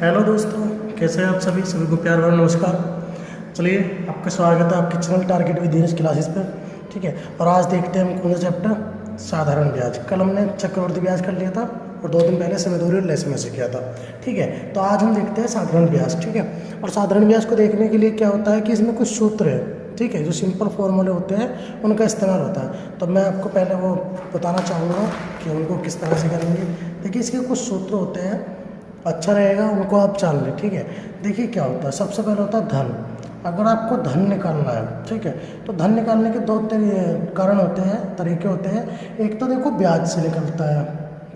Hello दोस्तों, कैसे हैं आप सभी को प्यार भरा नमस्कार। चलिए, आपका स्वागत है आपके channel target with Dheeraj classes पर। ठीक है, और आज देखते हैं हम कौन सा चैप्टर, साधारण ब्याज। कल हमने चक्रवृद्धि ब्याज कर लिया था और 2 दिन पहले समयदूरी और लेस में से किया था। ठीक है, तो आज हम देखते हैं साधारण ब्याज। ठीक है, और साधारण ब्याज को देखने के लिए क्या होता है कि इसमें कुछ सूत्र है। ठीक है, जो सिंपल फॉर्मूले होते हैं उनका इस्तेमाल होता है। तो मैं आपको पहले वो बताना चाहूँगा कि उनको किस तरह से करेंगे। देखिए, इसके कुछ सूत्र होते हैं, अच्छा रहेगा उनको आप जान लें। ठीक है, देखिए क्या होता है। सबसे पहले होता है धन। अगर आपको धन निकालना है, ठीक है, तो धन निकालने के 2 कारण होते हैं, तरीके होते हैं। एक तो देखो ब्याज से निकलता है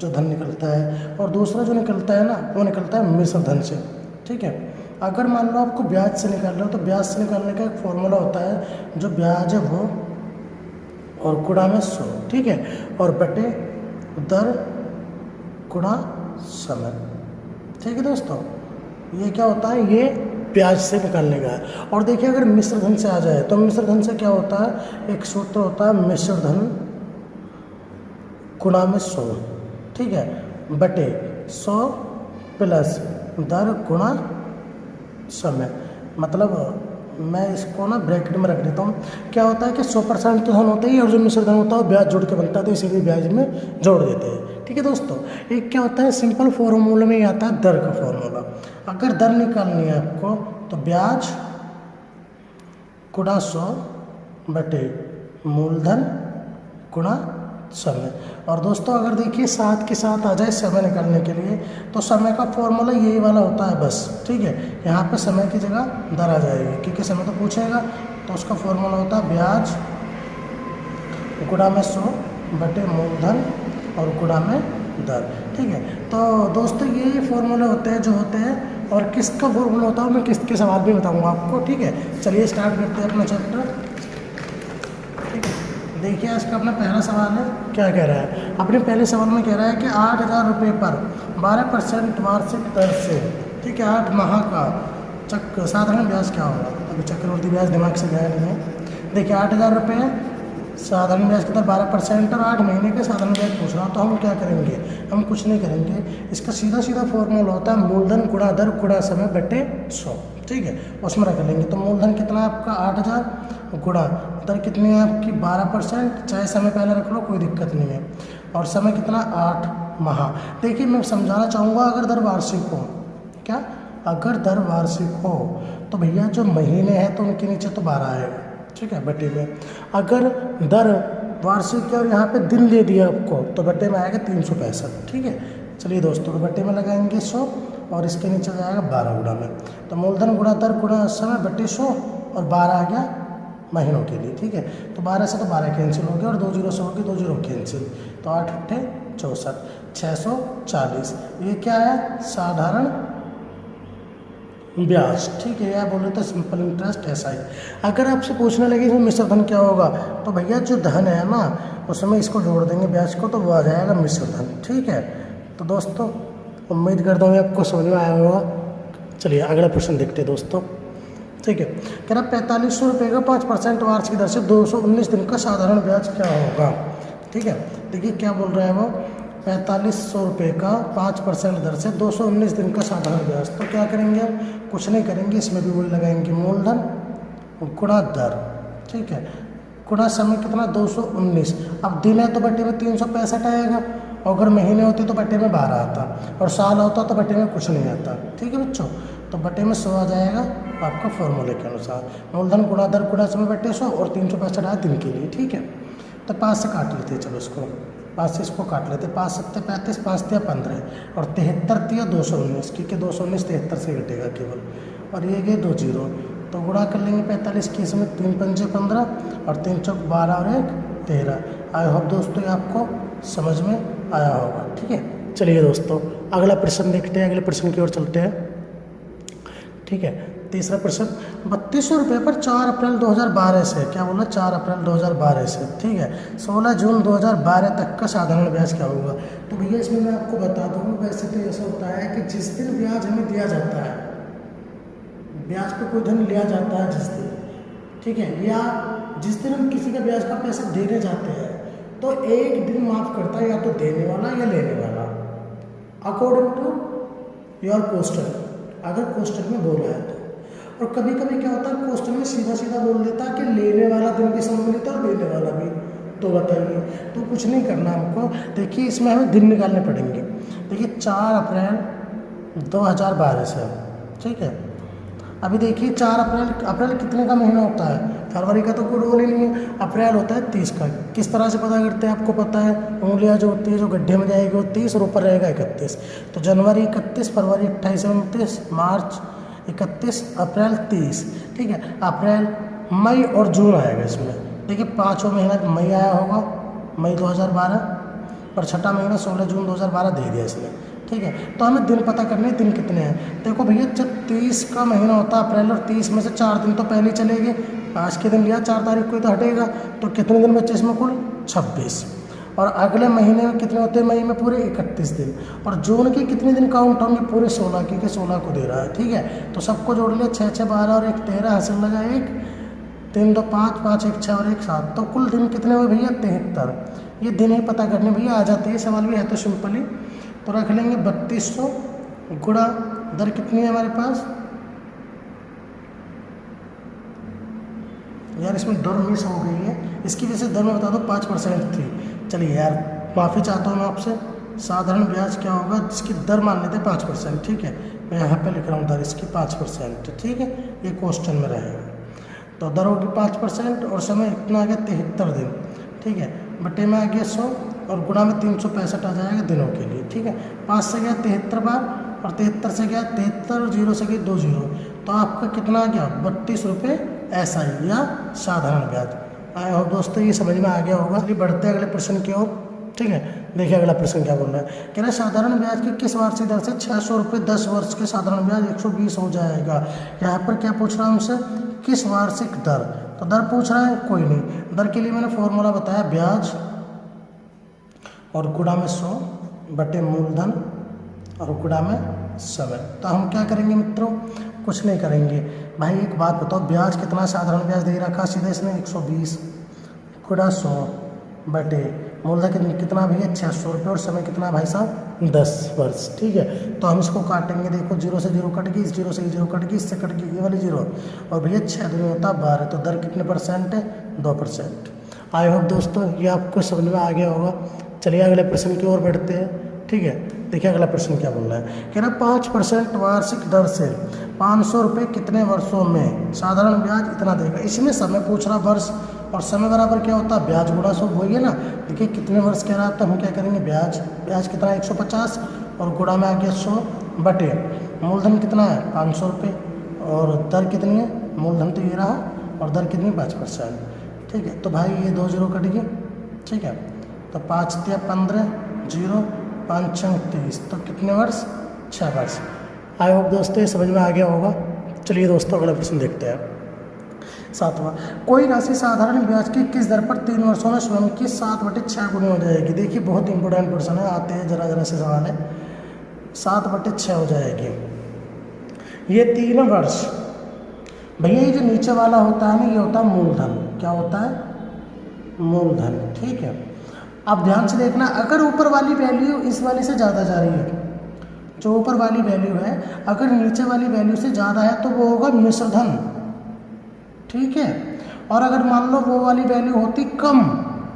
जो धन निकलता है, और दूसरा जो निकलता है ना, वो निकलता है मिश्र धन से। ठीक है, अगर मान लो आपको ब्याज से निकाल रहे हो तो ब्याज से निकालने का एक फॉर्मूला होता है, जो ब्याज है वो और गुणा में 100। ठीक है, और बटे दर गुणा समय। ठीक है दोस्तों, ये क्या होता है, ये ब्याज से निकालने का है। और देखिए, अगर मिश्र धन से आ जाए तो मिश्र धन से क्या होता है, एक सूत्र होता है मिश्र धन गुणा में 100। ठीक है, बटे 100 प्लस दर गुणा समय। मतलब मैं इसको ना ब्रैकेट में रख देता हूँ। क्या होता है कि 100% तो धन होता ही, और जो मिश्र धन होता है वो ब्याज जोड़ के बनता है, तो इसीलिए ब्याज में जोड़ देते हैं। ठीक है दोस्तों, एक क्या होता है, सिंपल फॉर्मूले में ही आता है दर का फॉर्मूला। अगर दर निकालनी है आपको तो ब्याज गुणा 100 बटे मूलधन गुणा समय। और दोस्तों, अगर देखिए साथ के साथ आ जाए समय निकालने के लिए, तो समय का फॉर्मूला यही वाला होता है बस। ठीक है, यहाँ पे समय की जगह दर आ जाएगी, क्योंकि समय तो पूछेगा, तो उसका फॉर्मूला होता है ब्याज गुणा में 100 बटे मूलधन और गुणा में दर। ठीक है, तो दोस्तों ये फॉर्मूले होते हैं जो होते हैं, और किसका फॉर्मूला होता है मैं किसके सवाल भी बताऊँगा आपको। ठीक है, चलिए स्टार्ट करते हैं अपना चैप्टर। ठीक है, देखिए आज का अपना पहला सवाल है, क्या कह रहा है। अपने पहले सवाल में कह रहा है कि 8,000 रुपये पर 12% वार्षिक दर से, ठीक है, 8 माह का साधारण ब्याज क्या होगा। अभी चक्रवृद्धि ब्याज दिमाग से गया नहीं है। देखिए 8,000 रुपये साधारण ब्याज की दर 12% और 8 महीने के साधारण ब्याज पूछ रहा, तो हम क्या करेंगे, हम कुछ नहीं करेंगे। इसका सीधा सीधा फॉर्मूला होता है मूलधन गुणा दर गुणा समय बटे 100। ठीक है, उसमें रख लेंगे। तो मूलधन कितना है आपका 8,000 गुणा दर कितनी है आपकी 12%, चाहे समय पहले रख लो कोई दिक्कत नहीं है, और समय कितना 8 माह। देखिए मैं समझाना चाहूँगा, अगर दर वार्षिक हो, क्या अगर दर वार्षिक हो तो भैया जो महीने हैं तो उनके नीचे तो 12 आएगा। ठीक है, बटे में। अगर दर वार्षिक है और यहाँ पे दिन दे दिया आपको, तो बटे में आएगा 365। ठीक है, चलिए दोस्तों, तो बटे में लगाएंगे 100 और इसके नीचे जाएगा 12 गुणा में। तो मूलधन गुणा दर गुणा समय बटे 100 और 12 आ गया महीनों के लिए। ठीक है, तो 12 से तो 12 कैंसिल हो गया और 2 0 से हो गए, 2 0 कैंसिल, तो 8 8 64, 640। ये क्या है, साधारण ब्याज। ठीक है, या बोले तो सिंपल इंटरेस्ट ऐसा ही। अगर आपसे पूछने लगे इसमें मिश्र धन क्या होगा, तो भैया जो धन है ना उसमें इसको जोड़ देंगे ब्याज को, तो वो आ जाएगा मिश्र धन। ठीक है, तो दोस्तों उम्मीद करता हूँ आपको समझ में आया होगा। चलिए अगला प्रश्न देखते हैं दोस्तों। ठीक है, कह रहा 4500 रुपये का 5% वार्षिक दर से 219 दिन का साधारण ब्याज क्या होगा। ठीक है, देखिए क्या बोल रहा है वो, 4500 रुपये का 5% दर से 219 दिन का साधारण ब्याज। तो क्या करेंगे हम, कुछ नहीं करेंगे, इसमें भी वही लगाएंगे मूलधन गुणा दर। ठीक है, गुणा समय कितना 219। अब दिन है तो बटे में 365 आएगा, और अगर महीने होते तो बटे में 12 आता, और साल होता तो बटे में कुछ नहीं आता। ठीक है बच्चों, तो बटे में 100 आ जाएगा आपका फॉर्मूले के अनुसार। मूलधन गुणा दर गुणा समय बटे 100 और 365 आया दिन के लिए। ठीक है, तो 5 से काट लेते हैं, चलो इसको 5 से इसको काट लेते हैं। 5 7 35, 5 3 15 और 73 3 219, क्योंकि 219 73 से घटेगा केवल, और ये गए 2 0, तो गुणा कर लेंगे 45 की, इसमें 3 पंजे 15 और 3 चौक 12 और 1 13। आई होप दोस्तों ये आपको समझ में आया होगा। ठीक है, चलिए दोस्तों अगला प्रश्न देखते हैं, अगले प्रश्न की ओर चलते हैं। ठीक है, तीसरा प्रश्न, 3200 रुपये पर 4 अप्रैल 2012 से, क्या बोला 4 अप्रैल 2012 से, ठीक है, 16 जून 2012 तक का साधारण ब्याज क्या होगा। तो भैया इसमें मैं आपको बता दूँ, वैसे तो ऐसा होता है कि जिस दिन ब्याज हमें दिया जाता है, ब्याज पे कोई धन लिया जाता है जिस दिन, ठीक है, या जिस दिन हम किसी का ब्याज का पैसा देने जाते हैं, तो एक दिन माफ़ करता है या तो देने वाला या लेने वाला, अकॉर्डिंग टू योर क्वेश्चन। अगर क्वेश्चन में बोला है तो। और कभी कभी क्या होता है, क्वेश्चन में सीधा सीधा बोल देता है कि लेने वाला दिन भी सम्मिलित है और देने वाला भी। तो बताइए, तो कुछ नहीं करना हमको। देखिए इसमें हमें दिन निकालने पड़ेंगे। देखिए 4 अप्रैल 2012 से, ठीक है। अभी देखिए 4 अप्रैल कितने का महीना होता है? फरवरी का तो कोई रोल ही नहीं है। अप्रैल होता है 30 का। किस तरह से पता करते हैं आपको पता है? उंगलियां जो होती है जो गड्ढे में जाएगी वो 30 और ऊपर रहेगा 31। तो जनवरी 31, फरवरी 28 29, मार्च 31, अप्रैल 30, ठीक है। अप्रैल, मई और जून आएगा इसमें। देखिए 5वां महीना मई आया होगा, मई 2012, और छठा महीना 16 जून 2012 दे दिया इसने, ठीक है। तो हमें दिन पता करने, दिन कितने हैं। देखो भैया जब 30 का महीना होता है अप्रैल, और 30 में से 4 दिन तो पहले चले गए। आज के दिन लिया 4 तारीख को ही तो हटेगा, तो कितने दिन बचे इसमें? कुल 26। और अगले महीने में कितने होते हैं? मई में पूरे 31 दिन। और जून के कितने दिन काउंट होंगे? पूरे 16, क्योंकि 16 को दे रहा है, ठीक है। तो सबको जोड़ लिया, 6 6 12 और 1 13, हासिल लगा 1, 3 2 5 5 1 6 और 1 7। तो कुल दिन कितने हुए भैया? 73। ये दिन ही पता करने भैया आ जाते हैं, सवाल भी है तो सिंपली। तो रख लेंगे 3200 गुणा दर कितनी है हमारे पास? यार इसमें दर मिस हो गई है, इसकी वजह से दर में बता दो 5% थी। चलिए यार माफ़ी चाहता हूँ मैं आपसे। साधारण ब्याज क्या होगा? जिसकी दर मान लेते हैं 5%, ठीक है। मैं यहाँ पे लिख रहा हूँ दर इसकी 5%, ठीक है। ये क्वेश्चन में रहेगा। तो दर होगी 5% और समय इतना आ गया 73 दिन, ठीक है। बटे में आ गया 100 और गुणा में 365 आ जाएगा दिनों के लिए, ठीक है। 5 से गया 73 बार और 73 से गया 73 और 0 से गई 2 0। तो आपका कितना आ गया? 32 रुपये SI या साधारण ब्याज। आई होप दोस्तों ये समझ में आ गया होगा। चलिए बढ़ते हैं अगले प्रश्न की ओर, ठीक है। देखिए अगला प्रश्न क्या बोल रहा है। कह रहा है साधारण ब्याज की किस वार्षिक दर से 600 रुपये 10 वर्ष के साधारण ब्याज 120 हो जाएगा। यहाँ पर क्या पूछ रहा है हमसे? किस वार्षिक दर। तो दर पूछ रहा है, कोई नहीं। दर के लिए मैंने फॉर्मूला बताया, ब्याज और गुणा में 100 बटे मूलधन और गुणा में समय। तो हम क्या करेंगे मित्रों? कुछ नहीं करेंगे भाई। एक बात बताओ, ब्याज कितना साधारण ब्याज दे रखा सीधे इसने? 120 गुणा 100 बटे मूलधन कितना भैया? 600 रुपये, और समय कितना भाई साहब? 10 वर्ष, ठीक है। तो हम इसको काटेंगे। देखो 0 से 0 कट गई, इस 0 से 0 कट गई, इससे कट गई ये वाली 0, और भैया 6 दूनी होता 12। तो दर कितने % है? 2%। आई होप दोस्तों ये आपको समझ में आ गया होगा। चलिए अगले प्रश्न की ओर बढ़ते हैं, ठीक है। देखिए अगला प्रश्न क्या बोल रहा है। कह रहा 5% वार्षिक दर से 500 रुपये कितने वर्षों में साधारण ब्याज इतना देगा। इसमें समय पूछ रहा, वर्ष, और समय बराबर क्या होता है? ब्याज गुणा 100 वही है ना। देखिए कितने वर्ष कह रहा है, तो हम क्या करेंगे? ब्याज कितना है? 150 और गुणा में आ गया 100 बटे मूलधन कितना है? 500 रुपये, और दर कितनी है? मूलधन तो ये रहा, और दर कितनी? 5%, ठीक है। तो भाई ये 2 0 कट गए, ठीक है। तो 5 3 15 0 5 6 30। तो कितने वर्ष? 6 वर्ष। आई होप दोस्तों ये समझ में आ गया होगा। चलिए दोस्तों अगला प्रश्न देखते हैं। 7वां, कोई राशि साधारण ब्याज की किस दर पर 3 वर्षों में स्वयं की 7/6 गुनी हो जाएगी। देखिए बहुत इंपॉर्टेंट प्रश्न है, आते हैं जरा से सवाल है। 7/6 हो जाएगी। ये 3 वर्ष भैया, ये जो नीचे वाला होता है ना, ये होता है मूलधन। क्या होता है? मूलधन, ठीक है। अब ध्यान से देखना, अगर ऊपर वाली वैल्यू इस वाली से ज़्यादा जा रही है, जो ऊपर वाली वैल्यू है अगर नीचे वाली वैल्यू से ज़्यादा है तो वो होगा मिश्रधन, ठीक है। और अगर मान लो वो वाली वैल्यू होती कम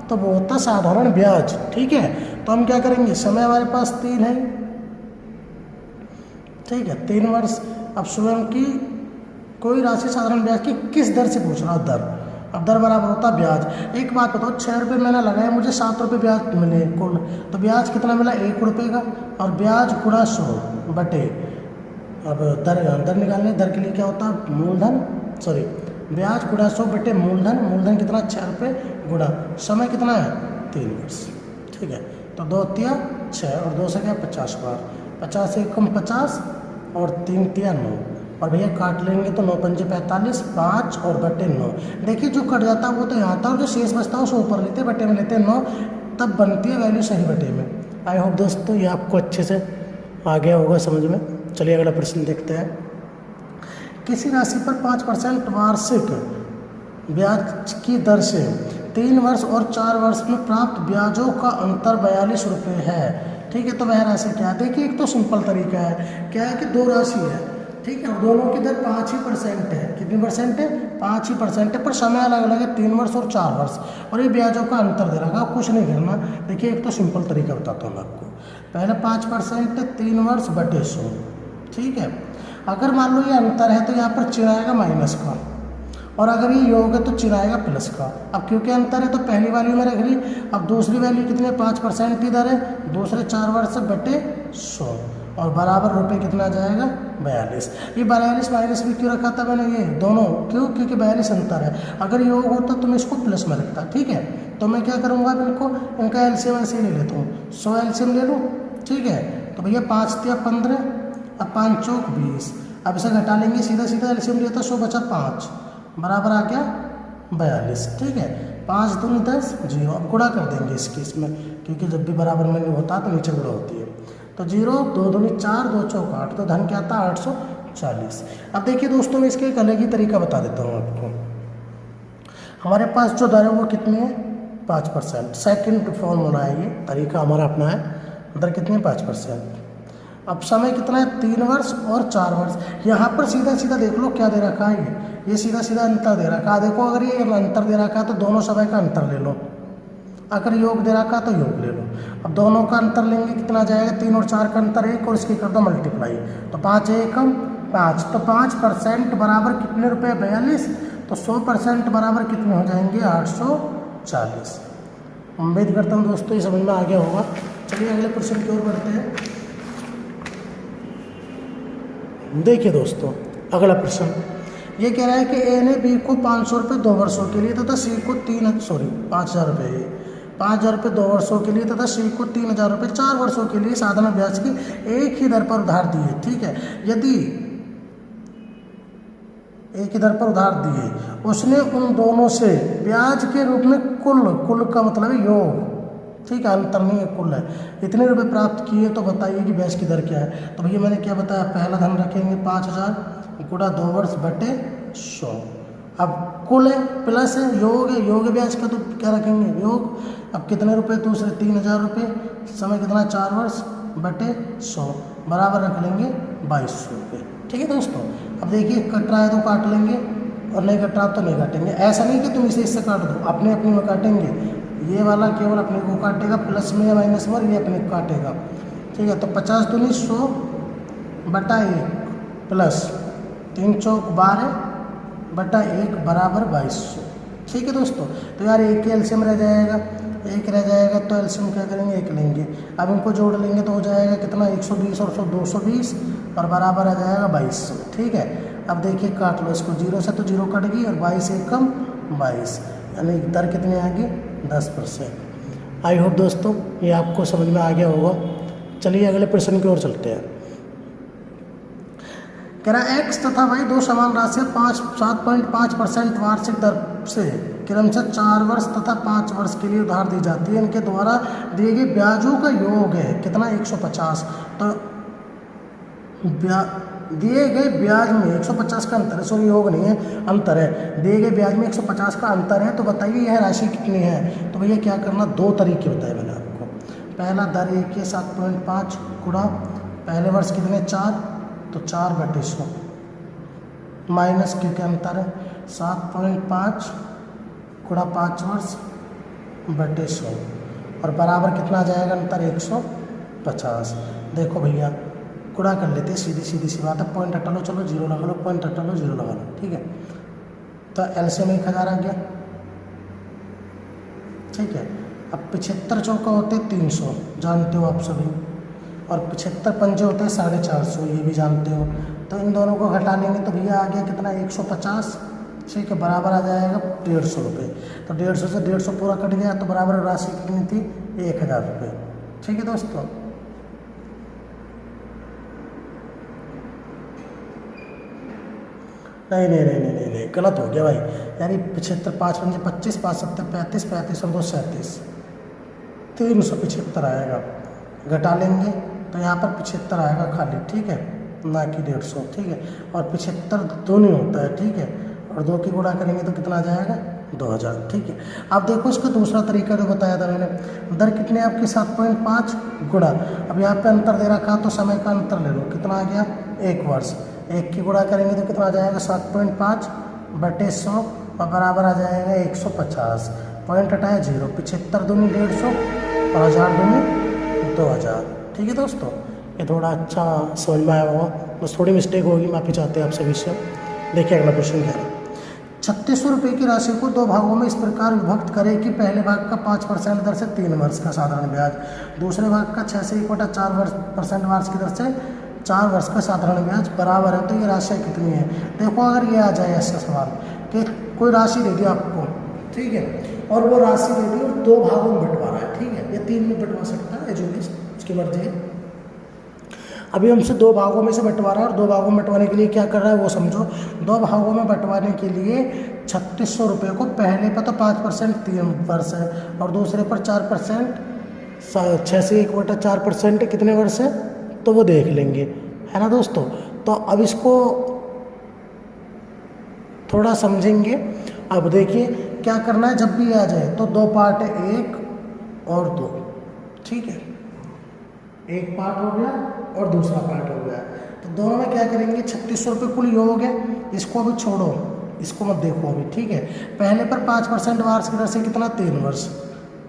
तो वो होता साधारण ब्याज, ठीक है। तो हम क्या करेंगे? समय हमारे पास 3 है, ठीक है, 3 वर्ष। अब स्वयं की कोई राशि साधारण ब्याज की किस दर से पूछ रहा है? दर। अब दर बराबर होता ब्याज। एक बात बताओ, 6 रुपये मैंने लगाया, मुझे 7 रुपये ब्याज मिले कुल, तो ब्याज कितना मिला? 1 रुपये का। और ब्याज गुणा 100 बटे, अब दर निकालने, दर के लिए क्या होता है? मूलधन, सॉरी ब्याज गुणा 100 बटे मूलधन कितना? 6 रुपये गुणा समय कितना है? 3 वर्ष, ठीक है। तो 2 तिया 6 और 2 से क्या? 50 बार। 50 से कम 50 और 3 तिया 9, और भैया काट लेंगे तो 9 पंजे 45, 5 और बटे 9। देखिए जो कट जाता है वो तो यहाँ था, और जो शेष बचता है उसको ऊपर लेते हैं, बटे में लेते हैं 9, तब बनती है वैल्यू सही बटे में। आई होप दोस्तों ये आपको अच्छे से आ गया होगा समझ में। चलिए अगला प्रश्न देखते हैं। किसी राशि पर 5% वार्षिक ब्याज की दर से 3 वर्ष और 4 वर्ष में प्राप्त ब्याजों का अंतर 42 रुपये है, ठीक है। तो वह राशि क्या है? देखिए एक तो सिंपल तरीका है, क्या है कि 2 राशि है, ठीक है। और दोनों की दर 5% है। कितनी परसेंट है? 5% है, पर समय अलग अलग है, 3 वर्ष और 4 वर्ष। और ये ब्याजों का अंतर दे रखा है, कुछ नहीं करना। देखिए एक तो सिंपल तरीका बताता हूँ मैं आपको। पहले 5% 3 वर्ष बटे 100, ठीक है। अगर मान लो ये अंतर है तो यहाँ पर चिन्ह आएगा माइनस का, और अगर ये योग है तो चिन्ह आएगा प्लस का। अब क्योंकि अंतर है तो पहली वैल्यू में रख ली। अब दूसरी वैल्यू कितनी है? 5% इधर है, दूसरे 4 वर्ष बटे 100, और बराबर रुपये कितना आ जाएगा? 42। ये 42 माइनस भी क्यों रखा था मैंने? ये दोनों क्यों? क्योंकि 42 अंतर है। अगर योग होता तो मैं इसको प्लस में रखता, ठीक है। तो मैं क्या करूँगा, इनका एलसीएम ऐसे ले लेता हूँ, 100 एलसीएम ले लूँ, ठीक है। तो भैया 5 तिया 15, अब 5 चौक 20। अब इसे घटा लेंगे, सीधा सीधा एलसीएम लिया था, 100 बचा 5, बराबर आ गया 42, ठीक है। 5 दूनी 10, 0। अब गुणा कर देंगे इसमें, क्योंकि जब भी बराबर में नहीं होता तो नीचे गुणा होती है। तो 0, 2 दूनी 4, 2 चौक 8, तो धन क्या आता? 840। अब देखिए दोस्तों, मैं इसके एक अलग ही तरीका बता देता हूँ आपको। हमारे पास जो दर है वो कितनी है? 5%। सेकंड फॉर्मूला है, ये तरीका हमारा अपना है। दर कितनी है? 5%। अब समय कितना है? 3 वर्ष और 4 वर्ष। यहाँ पर सीधा सीधा देख लो क्या दे रखा है, ये सीधा सीधा अंतर दे रखा है। देखो अगर ये अंतर दे रखा है तो दोनों समय का अंतर ले लो, अगर योग दे रखा है तो योग ले लो। अब दोनों का अंतर लेंगे, कितना जाएगा? 3 और 4 का अंतर 1, और इसकी कर दो मल्टीप्लाई, तो 5 एकम 5। तो 5% बराबर कितने रुपये? 42। तो 100% बराबर कितने हो जाएंगे? 840। उम्मीद करता हूँ दोस्तों ये समझ में आ गया होगा। चलिए अगले प्रश्न की ओर बढ़ते हैं। देखिए दोस्तों, अगला प्रश्न ये कह रहा है कि ए ने बी को 500 रुपये 2 वर्षों के लिए तथा सी को 5,000 रुपये 5,000 रुपये 2 वर्षों के लिए तथा सी को 3,000 रुपये 4 वर्षों के लिए साधारण ब्याज की एक ही दर पर उधार दिए, ठीक है। यदि एक ही दर पर उधार दिए, उसने उन दोनों से ब्याज के रूप में कुल का मतलब है योग, ठीक है, अंतर नहीं है, कुल है, इतने रुपए प्राप्त किए, तो बताइए कि ब्याज की दर क्या है। तो भैया मैंने क्या बताया, पहला धन रखेंगे 5,000 गुणा 2 वर्ष बटे 100। अब कुल है प्लस है योग ब्याज का, तो क्या रखेंगे योग। अब कितने रुपए? दूसरे 3,000 रुपये, समय कितना? 4 वर्ष बटे 100, बराबर रख लेंगे 2200 रुपये, ठीक है दोस्तों। अब देखिए कट रहा है तो काट लेंगे, और नहीं कट रहा तो नहीं काटेंगे। ऐसा नहीं कि तुम इसे इससे काट दो, अपने अपने में काटेंगे। ये वाला केवल अपने को काटेगा, प्लस में या माइनस में ये अपने को काटेगा, ठीक है। तो 50 दूनी 100 बटा 1 प्लस 3 चौक 12 बटा 1 बराबर 2200, ठीक है दोस्तों। तो यार एक ही एलसीएम रह जाएगा, एक रह जाएगा, तो एलसीएम क्या करेंगे? एक लेंगे। अब इनको जोड़ लेंगे तो हो जाएगा कितना? 120 और 220, और बराबर आ जाएगा 2200, ठीक है। अब देखिए काट लो इसको, 0 से तो 0 कट गई, और 22 एकम 22, यानी दर कितनी आ गई? 10%। आई होप दोस्तों ये आपको समझ में आ गया होगा। चलिए अगले प्रश्न की ओर चलते हैं। कह रहा है एक्स तथा वाई दो समान राशि 7.5% वार्षिक दर से क्रमशः 4 वर्ष तथा 5 वर्ष के लिए उधार दी जाती है। इनके द्वारा दिए गए ब्याजों का योग है कितना? 150। तो दिए गए ब्याज में 150 का अंतर है, सॉरी योग नहीं है, अंतर है। दिए गए ब्याज में 150 का अंतर है, तो बताइए यह राशि कितनी है। तो भैया क्या करना, 2 तरीके बताए मैंने आपको। पहला दर एक है 7.5 गुणा पहले वर्ष कितने? 4, तो 4 बटे 100 माइनस क्योंकि अंतर है 7.5 गुणा 5 वर्ष बटे 100, और बराबर कितना आ जाएगा अंतर? 150। देखो भैया गुणा कर लेते हैं, सीधी सी बात है। पॉइंट हटा लो, चलो 0 लगा लो, पॉइंट हटा लो 0 लगा लो, ठीक है। तो एलसीएम 1000 आ गया, ठीक है। अब 75 चौका होते हैं 300, जानते हो आप सभी, और 75 पंजे होते हैं 450, ये भी जानते हो। तो इन दोनों को घटा लेंगे तो भैया आ गया कितना? 150, ठीक है, बराबर आ जाएगा 150 रुपये। तो 150 से 150 पूरा कट गया, तो बराबर राशि कितनी थी? 1000 रुपये, ठीक है दोस्तों। नहीं, गलत हो गया भाई, यानी 75 5 पंजे 25, 5 7 35, 35 और 2 37, 375 आएगा। घटा लेंगे तो यहाँ पर 75 आएगा खाली, ठीक है, ना कि 150, ठीक है। और 75 2 नहीं होता है, ठीक है, और 2 की गुणा करेंगे तो कितना आ जाएगा? 2000, ठीक है। अब देखो इसका दूसरा तरीका जो बताया था मैंने, दर कितने आपकी? 7.5 गुणा, अब यहाँ पे अंतर दे रखा तो समय का अंतर ले लो, कितना आ गया? 1 वर्ष। 1 की गुणा करेंगे तो कितना आ जाएगा 7.5/100 और बराबर आ जाएगा 150। पॉइंट हटाया 0, 75 दूनी 150 और 1000 दूनी 2000। ठीक है दोस्तों, ये थोड़ा अच्छा समझ में आया होगा, बस थोड़ी मिस्टेक होगी, माफ़ी चाहते हैं आप सभी से। देखिए अगला क्वेश्चन क्या है। 3600 रुपये की राशि को 2 भागों में इस प्रकार विभक्त करें कि पहले भाग का 5% दर से 3 वर्ष का साधारण ब्याज, दूसरे भाग का 6 से 1/4% वार्ष की दर से 4 वर्ष का साधारण ब्याज बराबर है। तो ये राशि कितनी है? देखो अगर ये आ जाए ऐसा सवाल कि कोई राशि दे दी आपको, ठीक है, और वो राशि दे दी और 2 भागों में बंटवा रहा है, ठीक है, ये 3 में बंटवा सकता है, जो भी उसकी मर्जी है। अभी हमसे 2 भागों में से बंटवा रहा है और 2 भागों में बंटवाने के लिए क्या कर रहा है वो समझो। 2 भागों में बंटवाने के लिए 3600 रुपये को पहले पर तो 5% 3 वर्ष है और दूसरे पर 4%, 6 से 1/4% कितने वर्ष है तो वो देख लेंगे, है ना दोस्तों। तो अब इसको थोड़ा समझेंगे। अब देखिए क्या करना है, जब भी आ जाए तो 2 पार्ट है, 1 और 2, ठीक है, एक पार्ट हो गया और दूसरा पार्ट हो गया। तो दोनों में क्या करेंगे, 3600 रुपये कुल योग है, इसको अभी छोड़ो, इसको मत देखो अभी, ठीक है। पहले पर 5% वार्ष की दर से कितना 3 वर्ष,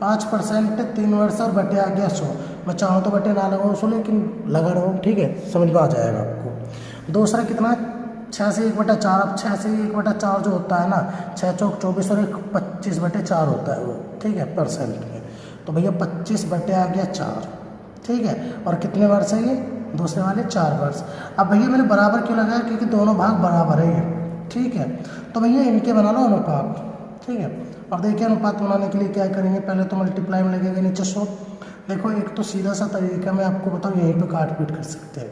5% 3 वर्ष और बटे आ गया 100। मैं चाहूँ तो बटे ना लगाऊँ 100, लेकिन लगा रहा हूँ, ठीक है, समझ में आ जाएगा आपको। दूसरा कितना 6 से 1/4, अब 6 से 1/4 जो होता है ना, 6 चौक 24 और 25/4 होता है वो, ठीक है, परसेंट में। तो भैया 25 बटे आ गया 4, ठीक है, और कितने वर्ष है ये, दूसरे वाले 4 वर्ष। अब भैया मैंने बराबर क्यों लगाया, क्योंकि दोनों भाग बराबर है ये, ठीक है। तो भैया इनके बना लो अनुपात, ठीक है। और देखिए अनुपात बनाने के लिए क्या करेंगे, पहले तो मल्टीप्लाई में लगेगा नीचे 100। देखो एक तो सीधा सा तरीका मैं आपको बताऊँ, यहीं पे काट पीट कर सकते हैं,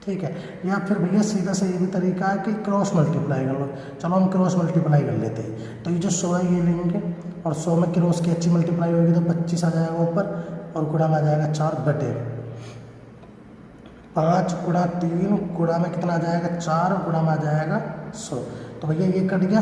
ठीक है, या फिर भैया सीधा से ये भी तरीका है कि क्रॉस मल्टीप्लाई कर लो। चलो हम क्रॉस मल्टीप्लाई कर लेते हैं। तो ये जो 100 है ये लेंगे और 100 में क्रॉस की अच्छी मल्टीप्लाई होगी तो 25 आ जाएगा ऊपर और गुणा में आ जाएगा 4 बटे 5 गुणा 3 गुणा में कितना आ जाएगा 4 गुणा में आ जाएगा 100। तो भैया ये कट गया,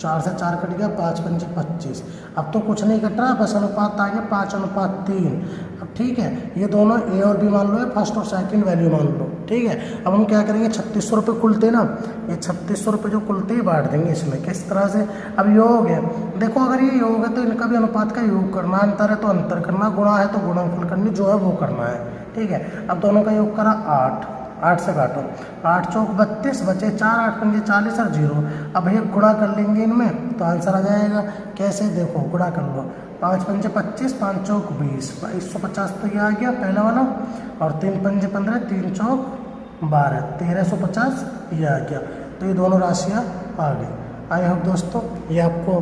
4 से 4 कट गया, 5 पंचे 25। अब तो कुछ नहीं कट रहा, बस अनुपात आ गया 5:3। अब ठीक है, ये दोनों ए और बी मान लो, फर्स्ट और सेकंड वैल्यू मान लो, ठीक है। अब हम क्या करेंगे, 3600 रुपये कुलते ना, ये 3600 रुपये जो कुलते ही बांट देंगे इसमें, किस तरह से। अब योग है, देखो अगर ये योग है तो इनका भी अनुपात का योग करना, अंतर है तो अंतर करना, गुणा है तो गुणनफल करनी, जो है वो करना है, ठीक है। अब दोनों का योग करा 8 से काटो, 8 चौक 32 बचे 4, 8 पंजे 40 और 0। अब भैया गुणा कर लेंगे इनमें तो आंसर आ जाएगा। कैसे, देखो गुणा कर लो, 5 पंजे 25, 5 चौक 20, 2250 तो ये आ गया पहला वाला, और 3 पंजे 15, 3 चौक 12, 1350 ये आ गया। तो ये दोनों राशियाँ आ गई। आई होप दोस्तों ये आपको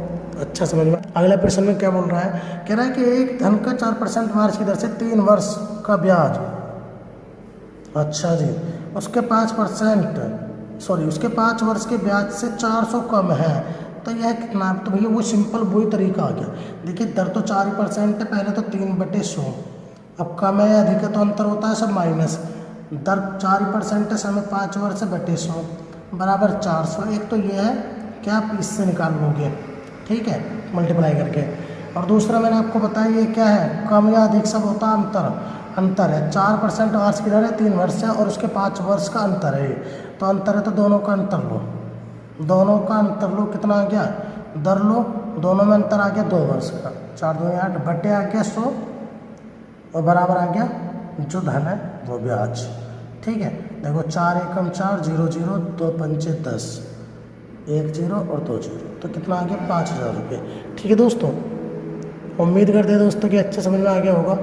अच्छा समझ में। अगला प्रश्न में क्या बोल रहा है, कह रहा है कि एक धन का 4% वार्ष की दर से 3 वर्ष का ब्याज, अच्छा जी, उसके 5% उसके 5 वर्ष के ब्याज से 400 कम है, तो यह कितना। तो भैया वो सिंपल वही तरीका आ गया। देखिए दर तो 4% है, पहले तो 3/100, अब कम है अधिक है तो अंतर होता है सब माइनस। दर 4% है, समय 5 वर्ष है बटे 100 बराबर 400। एक तो ये है कि आप इससे निकाल लोगे, ठीक है, मल्टीप्लाई करके। और दूसरा मैंने आपको बताया ये क्या है, कम या अधिक सब होता है अंतर है। 4% वार्ष की दर है, 3 वर्ष है और उसके 5 वर्ष का अंतर है, तो अंतर है तो दोनों का अंतर लो, दोनों का अंतर लो, कितना आ गया, दर लो, दोनों में अंतर आ गया 2 वर्ष का, 4 2 8 बटे आ गया 100 और बराबर आ गया जो धन है वो ब्याज, ठीक है। देखो 4 एकम 4, 0 0, 2 पंचे 10, 1 0 और 2 0, तो कितना आ गया 5000 रुपये, ठीक है दोस्तों। उम्मीद करते हैं दोस्तों कि अच्छा समझ में आ गया होगा।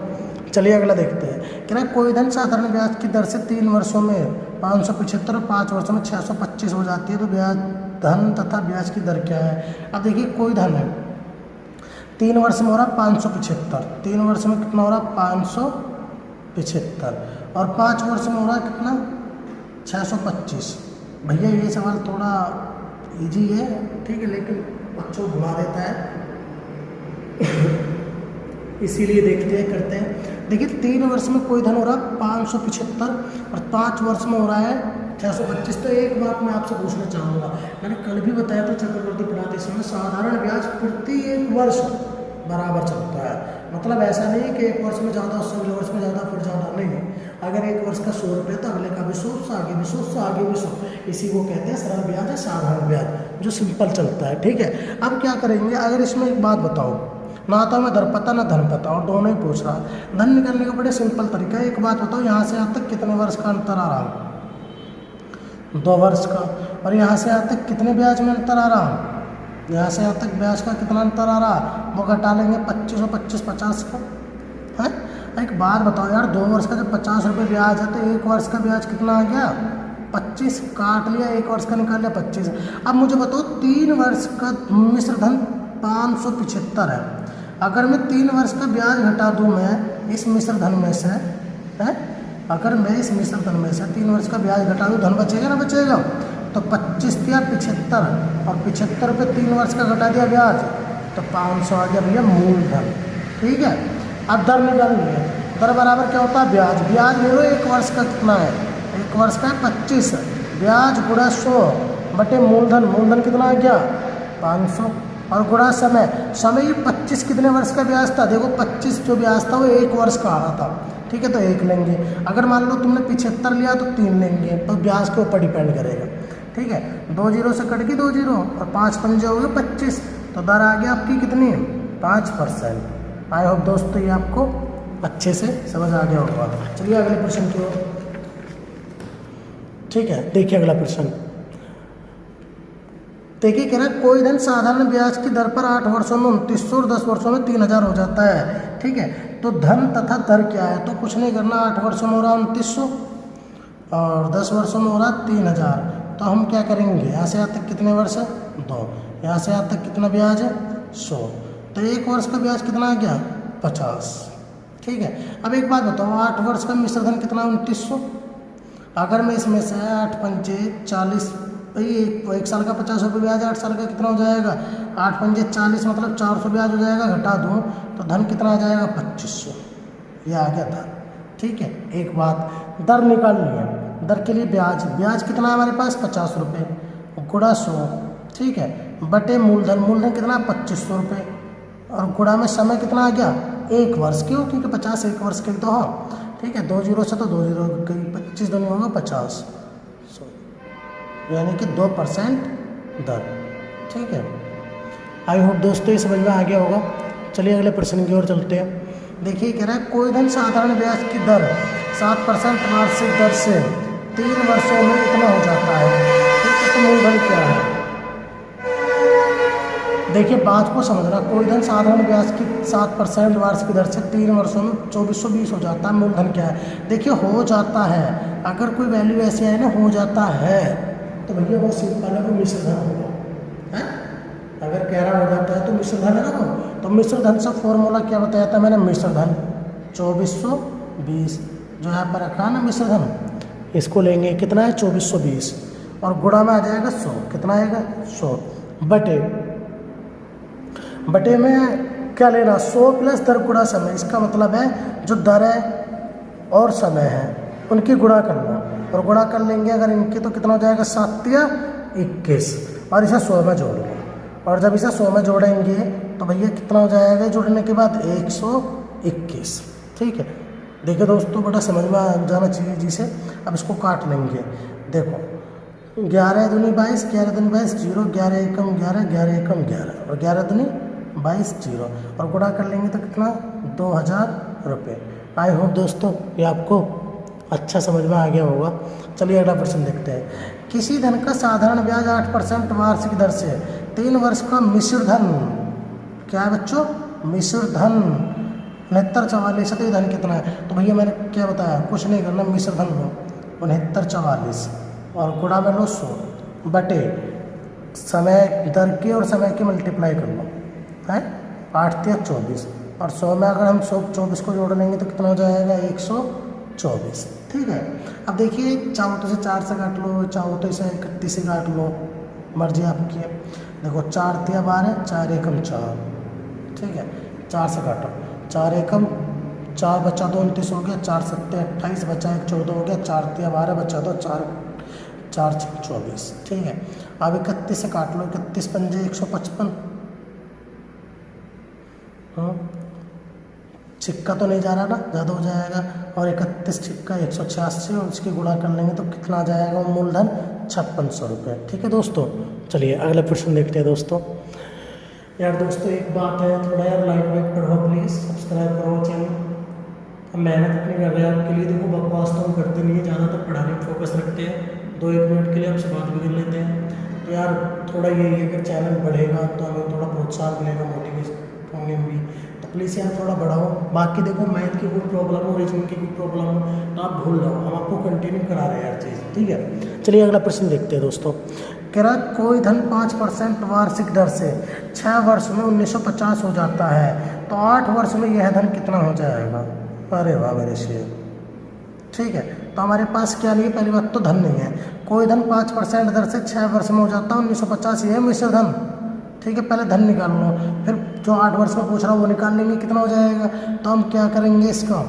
चलिए अगला देखते हैं। कह रहा है कोई धन साधारण ब्याज की दर से 3 वर्षों में 575 और 5 वर्षों में 625 हो जाती है, तो ब्याज धन तथा ब्याज की दर क्या है। अब देखिए कोई धन है 3 वर्ष में हो रहा 575, 3 वर्ष में कितना हो रहा 575 और 5 वर्ष में हो रहा कितना 625। भैया ये सवाल थोड़ा इजी है, ठीक है, लेकिन बच्चों को घुमा देता है इसीलिए देखते हैं करते हैं। देखिए 3 वर्ष में कोई धन हो रहा 575 और 5 वर्ष में हो रहा है 625। तो एक बात मैं आपसे पूछना चाहूँगा, मैंने कल भी बताया था चक्रवृद्धि पढ़ाते समय साधारण ब्याज प्रति 1 वर्ष बराबर चलता है। मतलब ऐसा नहीं है कि 1 वर्ष में ज़्यादा उससे अगले वर्ष में ज़्यादा फिर ज़्यादा, नहीं, अगर एक वर्ष का 100 रुपये तो अगले का भी 100, आगे भी 100, आगे भी 100। इसी को कहते हैं सरल ब्याज या साधारण ब्याज, जो सिंपल चलता है। ठीक है, अब क्या करेंगे, अगर इसमें एक बात बताओ, ना तो हमें दर पता ना धन पता, और दोनों ही पूछ रहा है। धन निकालने का बड़े सिंपल तरीका है। एक बात बताओ, यहाँ से यहाँ तक कितने वर्ष का अंतर आ रहा, 2 वर्ष का, और यहाँ से यहाँ तक कितने ब्याज में अंतर आ रहा, यहाँ से यहाँ तक ब्याज का कितना अंतर आ रहा, वो घटा लेंगे 25 और 25 50 का है। एक बात बताओ यार, 2 वर्ष का जब 50 रुपये ब्याज है तो 1 वर्ष का ब्याज कितना आ गया, 25, काट लिया, 1 वर्ष का निकाल लिया 25। अब मुझे बताओ 3 वर्ष का मिश्र धन 575 है। अगर मैं 3 वर्ष का ब्याज घटा दूँ मैं इस मिश्र धन में से, है, अगर मैं इस मिश्र धन में से 3 वर्ष का ब्याज घटा दूँ, धन बचेगा ना बचेगा, तो 25 या 75, और 75 रुपये 3 वर्ष का घटा दिया ब्याज, तो 500 आ गया भैया मूलधन। ठीक है, अब दर निकाल लिया, दर बराबर क्या होता है ब्याज, ब्याज ले लो 1 वर्ष का कितना है, 1 वर्ष का है 25, ब्याज गुणा 100 बटे मूलधन, मूलधन कितना आ गया 500, और गुणा समय, समय 25 कितने वर्ष का ब्याज था, देखो 25 जो ब्याज था वो 1 वर्ष का आ रहा था। ठीक है, तो 1 लेंगे। अगर मान लो तुमने 75 लिया तो 3 लेंगे, तो ब्याज के ऊपर डिपेंड करेगा। ठीक है, 2 जीरो से कट गई 2 जीरो, और 5 पंजे हो गए 25, तो दर आ गया आपकी कितनी, 5%। आई होप दोस्तों ये आपको अच्छे से समझ आ गया होगा। चलिए अगले प्रश्न की ओर। ठीक है, देखिए अगला प्रश्न, देखिए कह रहा है कोई धन साधारण ब्याज की दर पर 8 वर्षों में 2900 और 10 वर्षों में 3000 हो जाता है। ठीक है, तो धन तथा दर क्या है, तो कुछ नहीं करना, 8 वर्षों में हो रहा 2900 और 10 वर्षों में हो रहा 3000। तो हम क्या करेंगे, यहाँ से यहाँ तक कितने वर्ष है 2, यहाँ से यहाँ तक कितना ब्याज है 100, तो 1 वर्ष का ब्याज कितना आ गया 50। ठीक है, अब एक बात बताओ, 8 वर्ष का मिश्र धन कितना 2900, अगर मैं इसमें से 8 पंजे 40, भाई 1 साल का 50 रुपये ब्याज, 8 साल का कितना हो जाएगा, 8 पंजे 40 मतलब 400 ब्याज हो जाएगा, घटा दूँ तो धन कितना आ जाएगा 2500, ये आ गया धन। ठीक है, एक बात, दर निकाल लिया, दर के लिए ब्याज, ब्याज कितना है हमारे पास 50 रुपये, गुणा 100, ठीक है, बटे मूलधन, मूलधन कितना 2500 रुपये, और गुणा में समय कितना आ गया 1 वर्ष, क्यों, क्योंकि 50 1 वर्ष के तो हाँ। ठीक है, 2 जीरो से तो 2 जीरो गई, 25 दूनी होगा 50, यानी कि 2% दर। ठीक है, आई होप दोस्तों ये समझ में आ गया होगा। चलिए अगले प्रश्न की ओर चलते हैं। देखिए कह रहा है कोई धन साधारण ब्याज की दर 7% वार्षिक दर से 3 वर्षों में इतना हो जाता है। ठीक है, तो मूलधन क्या है, देखिए बात को समझना, कोई धन साधारण ब्याज की 7% वार्षिक दर से 3 वर्षों में 2420 हो जाता है, मूलधन क्या है। देखिए हो जाता है, अगर कोई वैल्यू ऐसी आए ना हो जाता है, तो भैया वो सिंपल है, वो मिश्र धन होगा, है। अगर कह रहा हो जाता है तो मिश्र धन है ना वो, तो मिश्र धन से फॉर्मूला क्या बताया था मैंने, मिश्र धन 2420, जो यहाँ पर रखा है ना मिश्र धन, इसको लेंगे कितना है 2420, और गुणा में आ जाएगा 100, कितना आएगा 100, बटे में क्या लेना 100 प्लस दर गुणा समय, इसका मतलब है जो दर है और समय है उनकी गुणा करना, और गुणा कर लेंगे अगर इनके तो कितना हो जाएगा 7 या 21, और इसे 100 में जोड़ लेंगे, और जब इसे 100 में जोड़ेंगे तो भैया कितना हो जाएगा जोड़ने के बाद 121। ठीक है, देखिए दोस्तों बड़ा समझ में आ जाना चाहिए जिसे। अब इसको काट लेंगे, देखो 11 दूनी 22, 11 दूनी 22 0, 11 एकम 11, 11 एकम 11, और 11 दूनी 22 0, और गुणा कर लेंगे तो कितना 2000 रुपये। आई होप दोस्तों ये आपको अच्छा समझ में आ गया होगा। चलिए अगला प्रश्न देखते हैं। किसी धन का साधारण ब्याज 8% वार्षिक दर से 3 वर्ष का मिश्र धन, क्या है बच्चों मिश्र धन 6944 है, तो ये धन कितना है, तो भैया मैंने क्या बताया, कुछ नहीं करना, मिश्र धन लो 6944 और गुणा में लो 100 बटे समय दर के और समय के मल्टीप्लाई कर लो, है 8 या 24, और 100 में अगर हम 124 को जोड़ लेंगे तो कितना हो जाएगा 124। ठीक है, अब देखिए चाहो तो इसे 4 से काट लो, चाहो तो इसे 31 से काट लो, मर्जी आपकी है। देखो 4 तिया 12, 4 एकम 4, ठीक है 4 से काटो, 4 एकम 4 बचा 2 29 हो गया, 4 सत्ते 28 बचा 1 14 हो गया, 4 तिया 12 बचा 2 4 24। ठीक है, अब 31 से काट लो, 31 पंजे 155, सिक्का तो नहीं जा रहा ना, ज़्यादा हो जाएगा, और 31 छिक्का 186 और इसकी गुणा कर लेंगे तो कितना आ जाएगा मूलधन 5600 रुपये। ठीक है दोस्तों, चलिए अगला प्रश्न देखते हैं दोस्तों। यार दोस्तों एक बात है, थोड़ा यार लाइक वाइक पढ़ो प्लीज़, सब्सक्राइब करो चैनल। हम मेहनत अपनी कर रहे हैं आपके लिए। देखो बकवास तो हम करते नहीं है, ज़्यादातर पढ़ाने में फोकस रखते हैं, 2-1 मिनट के लिए आपसे बात भी कर लेते हैं। तो यार थोड़ा यही है, अगर चैनल बढ़ेगा तो हमें थोड़ा प्रोत्साहन मिलेगा, मोटिवेशन होंगे हम भी। तो प्लीज़ यार थोड़ा बढ़ाओ। बाकी देखो मैथ की कोई प्रॉब्लम हो, रीजनिंग की कोई प्रॉब्लम हो तो आप भूल जाओ, हम आपको कंटिन्यू करा रहे हैं हर चीज़। ठीक है, चलिए अगला प्रश्न देखते हैं दोस्तों। कह रहा कोई धन 5% वार्षिक दर से 6 वर्ष में 1950 हो जाता है, तो 8 वर्ष में यह धन कितना हो जाएगा? अरे वाह मेरे शेर। ठीक है, तो हमारे पास क्या नहीं है, पहली बात तो धन नहीं है। कोई धन 5% दर से 6 वर्ष में हो जाता है 1950, ये है मिश्र धन। ठीक है, पहले धन निकाल लो, फिर जो 8 वर्ष में पूछ रहा हूँ वो निकाल लेंगे, कितना हो जाएगा। तो हम क्या करेंगे, इसका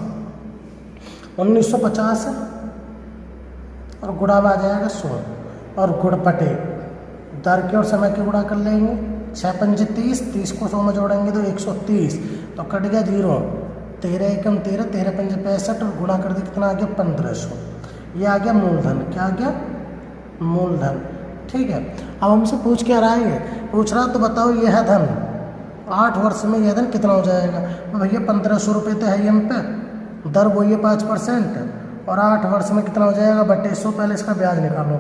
1950 और गुणा में आ जाएगा 100 और गुण पटे दर के और समय के गुणा कर लेंगे। 6 पंजे 30, 30 को 100 में जोड़ेंगे तो 130, तो कट गया 0। 13 एकम 13, 13 पंजे 65 और गुणा कर दे कितना आ गया 1500। ये आ गया मूलधन। क्या आ गया? मूलधन। ठीक है, अब हमसे पूछ क्या रहा है, पूछ रहा तो बताओ यह धन 8 वर्ष में यह धन कितना हो जाएगा। तो भैया 1500 रुपये तो है हम पे, दर वही है 5% और 8 वर्ष में कितना हो जाएगा बटे 100। पहले इसका ब्याज निकालो।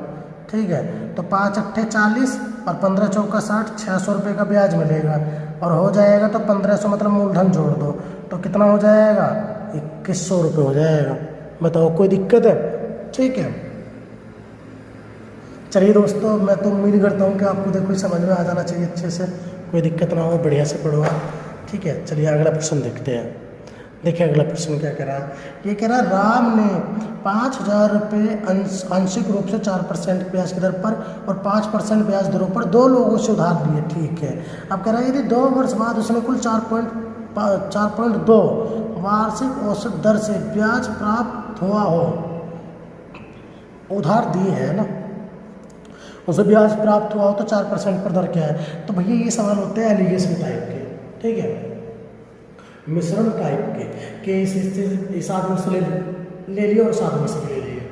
ठीक है, तो 5 अट्ठे 40 और 15 चौका 60, 600 रुपये का ब्याज मिलेगा और हो जाएगा तो 1500 मतलब मूलधन जोड़ दो तो कितना हो जाएगा 2100 रुपये हो जाएगा। बताओ कोई दिक्कत है? ठीक है, चलिए दोस्तों मैं तो उम्मीद करता हूँ कि आपको देखो समझ में आ जाना चाहिए अच्छे से, कोई दिक्कत ना हो, बढ़िया से पढ़ो आप। ठीक है, चलिए अगला प्रश्न देखते हैं। देखिए अगला प्रश्न क्या कह रहा है, ये कह रहा है राम ने 5000 रुपये आंशिक रूप से 4% ब्याज की दर पर और 5% ब्याज दरों पर 2 लोगों से उधार लिए। ठीक है, अब कह रहा है यदि 2 वर्ष बाद उसने कुल 4.2 वार्षिक औसत दर से ब्याज प्राप्त हुआ हो, उधार दिए है ना, उसे ब्याज प्राप्त हुआ हो तो 4% पर दर क्या है। तो भैया ये सवाल होते हैं एलिगेशन टाइप के, ठीक है, मिश्रण टाइप के इस आदमी से ले लिया और इस आदमी से ले लिया।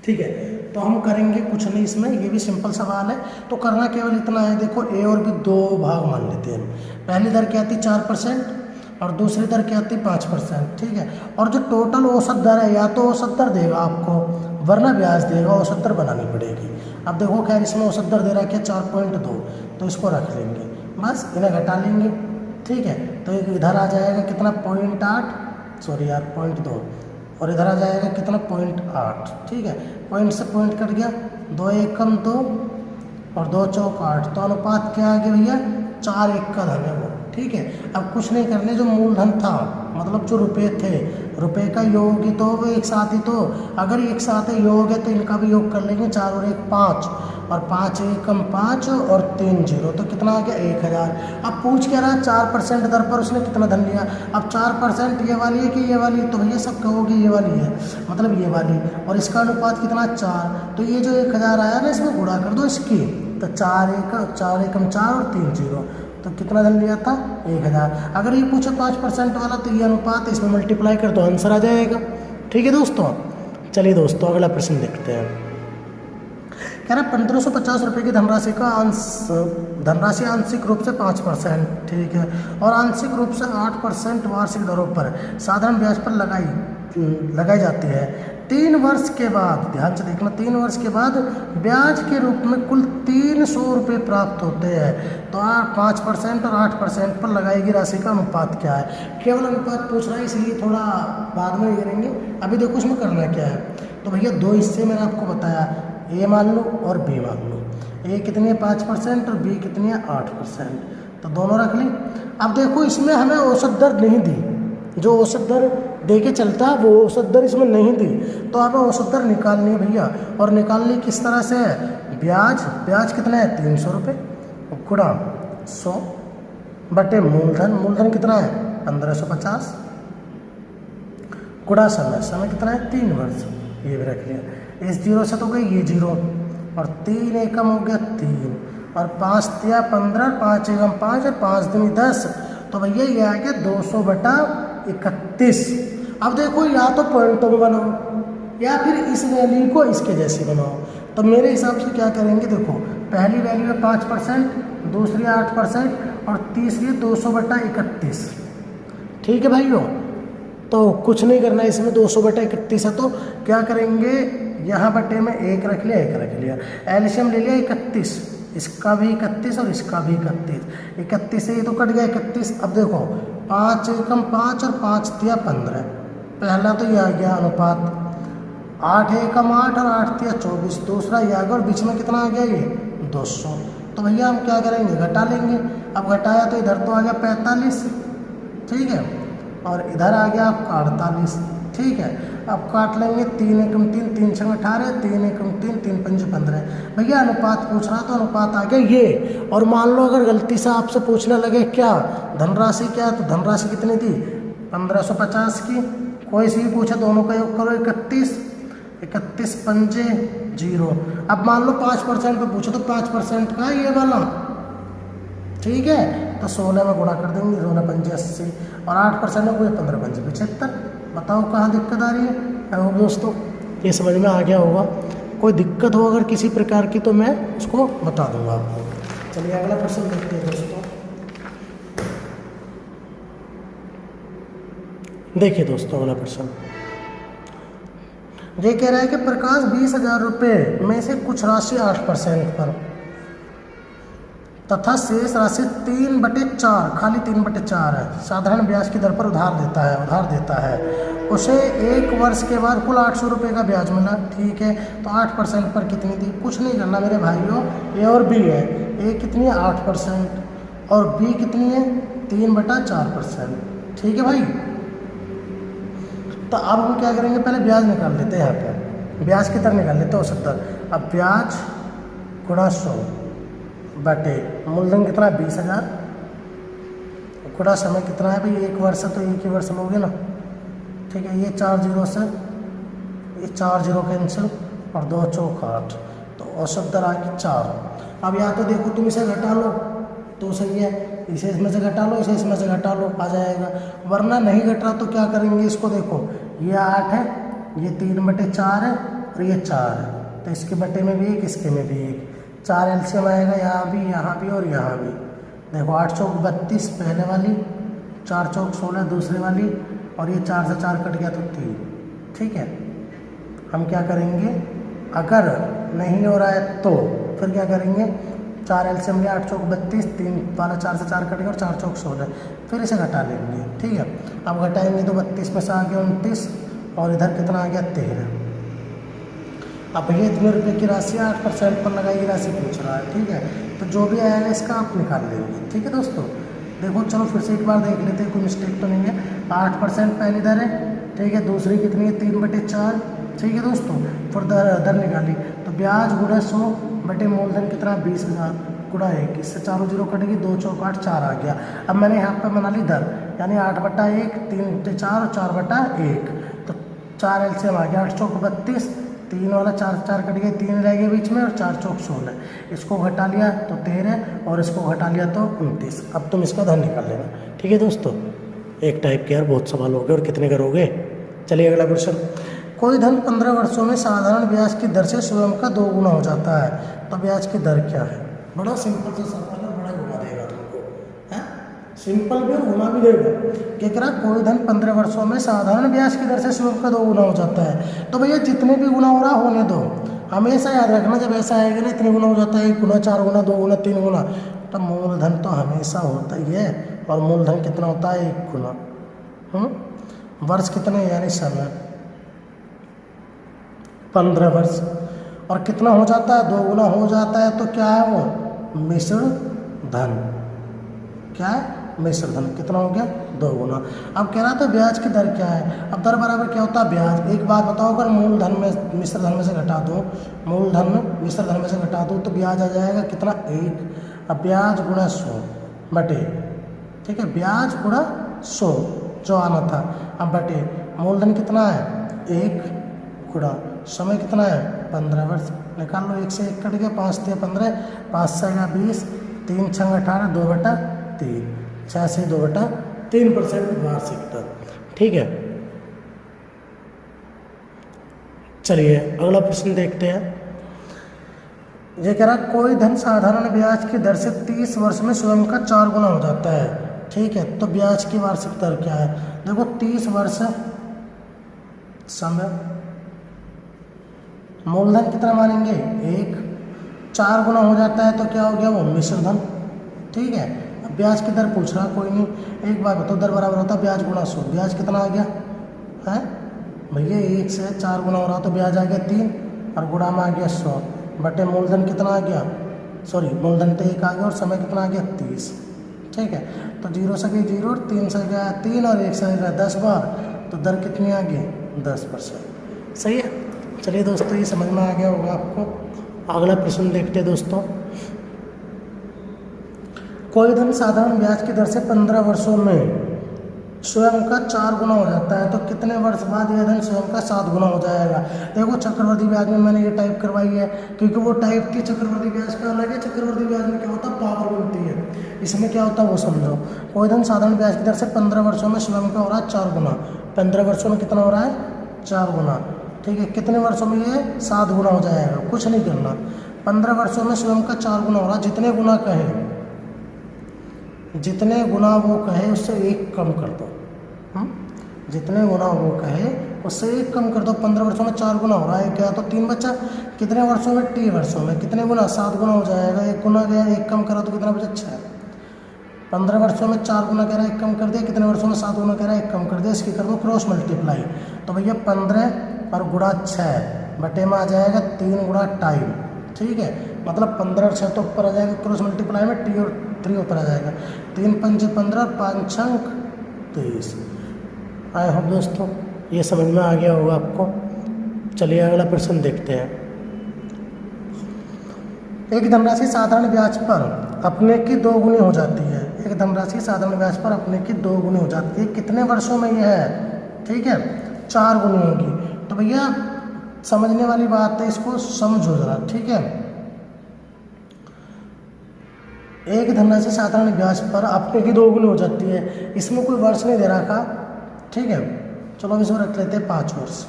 ठीक है, तो हम करेंगे कुछ नहीं इसमें, ये भी सिंपल सवाल है। तो करना केवल इतना है, देखो ए और बी 2 भाग मान लेते हैं। पहली दर क्या आती 4% और दूसरी दर क्या आती 5%। ठीक है, और जो टोटल औसत दर है, या तो औसत दर देगा आपको वरना ब्याज देगा, औसत दर बनानी पड़ेगी। अब देखो खैर इसमें औसत दर दे रहा है क्या 4.2, तो इसको रख लेंगे, बस इन्हें घटा लेंगे। ठीक है, तो इधर आ जाएगा कितना 0.2 और इधर आ जाएगा कितना 0.8। ठीक है, पॉइंट से पॉइंट कट गया, 2 एकम 2 और 2 चौक 8, तो अनुपात क्या आ गया भैया 4:1 का धन है वो। ठीक है, अब कुछ नहीं करने, जो मूलधन था मतलब जो रुपए थे, रुपए का योग ही तो वो एक साथ ही, तो अगर एक साथ योग है तो इनका भी योग कर लेंगे। 4 और 1 5 और 5 एकम 5 और 3 0, तो कितना आ गया 1000। अब पूछ क्या रहा 4% दर पर उसने कितना धन लिया। अब 4% ये वाली है कि ये वाली, तो भैया सब कहोगे ये वाली है, मतलब ये वाली, और इसका अनुपात कितना 4, तो ये जो 1000 आया ना इसमें गुणा कर दो इसकी, तो 4 एकम 4 और 3 0, तो कितना धन लिया था 1000। अगर ये पूछे 5% वाला तो ये अनुपात इसमें मल्टीप्लाई कर दो, आंसर आ जाएगा। ठीक है दोस्तों, चलिए दोस्तों अगला प्रश्न देखते हैं। कह रहा 1550 रुपये की धनराशि आंशिक रूप से 5%, ठीक है, और आंशिक रूप से 8% वार्षिक दरों पर साधारण ब्याज पर लगाई जाती है। 3 वर्ष के बाद, ध्यान से देखना, 3 वर्ष के बाद ब्याज के रूप में कुल 300 रुपये प्राप्त होते हैं, तो 5% और 8% पर लगाई गई राशि का अनुपात क्या है। केवल अनुपात पूछ रहा है इसलिए थोड़ा बाद में करेंगे, अभी देखो उसमें करना क्या है। तो भैया 2 हिस्से मैंने आपको बताया, ए मान लो और बी मान लो। ए कितनी है 5% और बी कितनी है 8%, तो दोनों रख ली। अब देखो इसमें हमें औसत दर नहीं दी, जो औसत दर दे के चलता है वो औसत दर इसमें नहीं दी, तो हमें औसत दर निकालनी है भैया। और निकालनी किस तरह से है, ब्याज कितना है 300 रुपये गुणा 100 बटे मूलधन कितना है 1550 गुणा समय कितना है 3 वर्ष, ये भी रख लिया। इस 0 से तो गई ये 0 और 3 एकम हो गया 3 और 5 तिया 15, 5 एकम 5 और 5 दूनी 10, तो भैया ये आ गया 200/31। अब देखो या तो पॉइंटों में बनाओ या फिर इस वैल्यू को इसके जैसी बनाओ। तो मेरे हिसाब से क्या करेंगे, देखो पहली वैल्यू है 5%, दूसरी 8% और तीसरी 200/31। ठीक है भाइयों, तो कुछ नहीं करना है इसमें, 200/31 है तो क्या करेंगे, यहाँ बटे में 1 रख लिया, 1 रख लिया, एलसीएम ले लिया 31, इसका भी 31 और इसका भी 31, 31 से ये तो कट गया 31। अब देखो 5 एकम 5 और 5 तिया 15, पहला तो ये आ गया अनुपात, 8 एकम 8 और 8 तिया 24, दूसरा ये आ गया और बीच में कितना आ गया ये 200। तो भैया हम क्या करेंगे, घटा लेंगे। अब घटाया तो इधर तो आ गया 45, ठीक है, और इधर आ गया आपका 48, ठीक है। अब काट लेंगे, 3 एकम 3, 3 छंग 18, 3 एकम 3, 3 पंच 15। भैया अनुपात पूछ रहा तो अनुपात आ गया ये। और मान लो अगर गलती से आपसे पूछने लगे क्या धनराशि क्या है, तो धनराशि कितनी थी 1550 की। कोई सी भी पूछे दोनों का योग करो 31, 31 पंजे 0। अब मान लो 5% पे पूछो तो 5% का ये वाला, ठीक है, तो 16 में गुणा कर देंगे, 16 पंजे 80 और 8% में कोई 15 पंजे 75। बताओ कहाँ दिक्कत आ रही है। अब दोस्तों ये समझ में आ गया होगा, कोई दिक्कत हो अगर किसी प्रकार की तो मैं उसको बता दूंगा आपको। चलिए अगला प्रश्न देखते हैं दोस्तों। देखिए दोस्तों अगला प्रश्न ये कह रहा है कि प्रकाश 20,000 रुपये में से कुछ राशि 8% पर तथा शेष राशि 3/4 खाली 3/4 है साधारण ब्याज की दर पर उधार देता है। उसे 1 वर्ष के बाद कुल 800 रुपये का ब्याज मिला, ठीक है। तो 8% पर कितनी थी, कुछ नहीं करना मेरे भाइयों, ए और बी है। ए कितनी है 8% और बी कितनी है 3/4%, ठीक है भाई। तो अब हम क्या करेंगे, पहले ब्याज निकाल लेते हैं, यहाँ पे ब्याज की दर निकाल लेते हैं 70। अब ब्याज गुणा 100 बटे मूलधन कितना 20,000 गुणा समय कितना है भाई 1 वर्ष है तो 1 ही वर्ष लोगे ना, ठीक है। ये 4 0 से ये 4 0 कैंसिल और 2 चौक 8, तो औसत दर आ गई 4। अब या तो देखो तुम इसे घटा लो तो सही है, इसे इसमें से घटा लो, इसे इसमें से घटा लो, आ जाएगा। वरना नहीं घट रहा तो क्या करेंगे, इसको देखो ये 8 है, ये 3/4 है और ये 4 है, तो इसके बटे में भी 1, इसके में भी 1, 4 एलसीएम आएगा यहाँ भी और यहाँ भी। देखो 8 चौक 32 पहले वाली, 4 चौक 16 दूसरे वाली, और ये 4 से 4 कट गया तो 3, ठीक है। हम क्या करेंगे, अगर नहीं हो रहा है तो फिर क्या करेंगे, 4 एलसीएम लिया, 8 चौक 32, 3 वाला 4 से 4 कट गया और 4 चौक 16, फिर इसे घटा लेंगे, ठीक है। अब घटाएंगे तो 32 में से आ गया 29 और इधर कितना आ गया 13। अब ये इतने रुपये की राशि 8% पर लगाई राशि पूछ रहा है, ठीक है। तो जो भी आएगा इसका आप निकाल लेंगे, ठीक है दोस्तों। देखो चलो फिर से एक बार देख लेते हैं, कोई मिस्टेक तो नहीं है। 8% पहली दर है, ठीक है, दूसरी कितनी है 3/4, ठीक है दोस्तों। फिर दर निकाली तो ब्याज गुणा 100 बटे मूलधन कितना 20,000 गुणा 1, इससे 4 0 कटेगी, 2 चौक 8 4 आ गया। अब मैंने यहाँ पर बना ली दर, यानी 8/1 3/4 और 4/1, तो 4 एलसीएम आ गया, 8 चौक 32, 3 वाला 4 से 4 कट गया, 3 रह गया बीच में और 4 चौक 16, इसको घटा लिया तो 13 और इसको घटा लिया तो 29। अब तुम इसका धन निकाल लेना, ठीक है दोस्तों। एक टाइप के यार बहुत सवाल हो गए और कितने करोगे। चलिए अगला क्वेश्चन, कोई धन 15 वर्षों में साधारण ब्याज की दर से स्वयं का 2 गुना हो जाता है, तो ब्याज की दर क्या है। बड़ा सिंपल सा सवाल है, बड़ा घुमा देगा तुमको, है सिंपल भी और घुमा भी देगा। क्या कह रहा, कोई धन 15 वर्षों में साधारण ब्याज की दर से स्वयं का 2 गुना हो जाता है। तो भैया जितने भी गुना हो रहा होने दो, हमेशा याद रखना जब ऐसा आएगा ना इतने गुना हो जाता है, 1 गुना 4 गुना 2 गुना 3 गुना, तो मूलधन तो हमेशा होता ही है। और मूलधन कितना होता है 1 गुना। वर्ष कितने, यानी समय 15 वर्ष, और कितना हो जाता है 2 गुना हो जाता है, तो क्या है वो मिश्र धन। क्या है मिश्र धन, कितना हो गया 2 गुना। अब कह रहा था ब्याज की दर क्या है। अब दर बराबर क्या होता है ब्याज। एक बात बताओ, अगर मूलधन में मिश्र धन में से घटा दो, मूलधन में मिश्र धन में से घटा दो तो ब्याज आ जाएगा कितना 1। अब ब्याज गुणा 100 बटे, ठीक है, ब्याज गुणा 100 जो आना था, अब बटे मूलधन कितना है 1 गुणा समय कितना है 15 वर्ष। निकाल लो, 1 से 1 कट गया, 5 से 15, 5 से 20, 3 6 18, 2/3, 6 से 2/3% वार्षिक दर, ठीक है। चलिए अगला प्रश्न देखते हैं। ये कह रहा कोई धन साधारण ब्याज की दर से 30 वर्ष में स्वयं का 4 गुना हो जाता है। ठीक है, तो ब्याज की वार्षिक दर क्या है? देखो 30 वर्ष समय, मूलधन कितना मानेंगे 1, 4 गुना हो जाता है तो क्या हो गया वो मिश्र धन। ठीक है, अब ब्याज की दर पूछ रहा, कोई नहीं, एक बार बताओ दर बराबर होता है ब्याज गुणा 100। ब्याज कितना आ गया है भैया, 1 से 4 गुना हो रहा तो ब्याज आ गया 3 और गुणा में आ गया 100 बटे मूलधन कितना आ गया, सॉरी मूलधन तो 1 आ गया और समय कितना आ गया 30। ठीक है, तो 0 से गई 0 और 3 से गया 3 और 1 से गया 10 बार, तो दर कितनी आ गई 10%। सही है, चलिए दोस्तों ये समझ में आ गया होगा आपको। अगला प्रश्न देखते हैं दोस्तों। कोई धन साधारण ब्याज की दर से 15 वर्षों में स्वयं का 4 गुना हो जाता है तो कितने वर्ष बाद यह धन स्वयं का 7 गुना हो जाएगा? देखो चक्रवर्ती ब्याज में मैंने ये टाइप करवाई है क्योंकि वो टाइप की चक्रवर्ती ब्याज का अलग है। चक्रवर्ती ब्याज में क्या होता है पावर बनती है, इसमें क्या होता है वो समझो। कोई धन साधारण ब्याज की दर से 15 वर्षों में स्वयं का हो रहा है 4 गुना। 15 वर्षों में कितना हो रहा है 4 गुना। ठीक है, कितने वर्षों में ये 7 गुना हो जाएगा? कुछ नहीं करना, 15 वर्षों में स्वयं का 4 गुना हो रहा है। जितने गुना कहे, जितने गुना वो कहे उससे 1 कम कर दो। जितने गुना वो कहे उससे 1 कम कर दो। 15 वर्षों में 4 गुना हो रहा है क्या, तो 3 बचा। कितने वर्षों में T वर्षों में कितने गुना 7 गुना हो जाएगा। 1 गुना गया 1 कम करा तो कितना बचा 6। 15 वर्षों में 4 गुना कह रहा है 1 कम कर दिया, कितने वर्षों में 7 गुना कह रहा है 1 कम कर दिया। इसकी कर दो क्रॉस मल्टीप्लाई, तो भैया 15 और गुणा 6 बटे में आ जाएगा 3 गुणा टाइम। ठीक है, मतलब 15 और 6 तो ऊपर आ जाएगा, क्रॉस मल्टीप्लाई में T और 3 ऊपर आ जाएगा। 3 पंजे 15, 5 अंक 23। आए हो दोस्तों, ये समझ में आ गया होगा आपको। चलिए अगला प्रश्न देखते हैं। एक धनराशि साधारण ब्याज पर अपने की 2 गुनी हो जाती है। एक धनराशि साधारण ब्याज पर अपने की 2 गुनी हो जाती है। कितने वर्षों में यह है? ठीक है, 4 गुनी होगी। तो भैया समझने वाली बात है, इसको समझो जरा। ठीक है, एक धनराशि साधारण ब्याज पर अपने की 2 गुनी हो जाती है। इसमें कोई वर्ष नहीं दे रखा। ठीक है, चलो अब इसमें रख लेते हैं 5 वर्ष।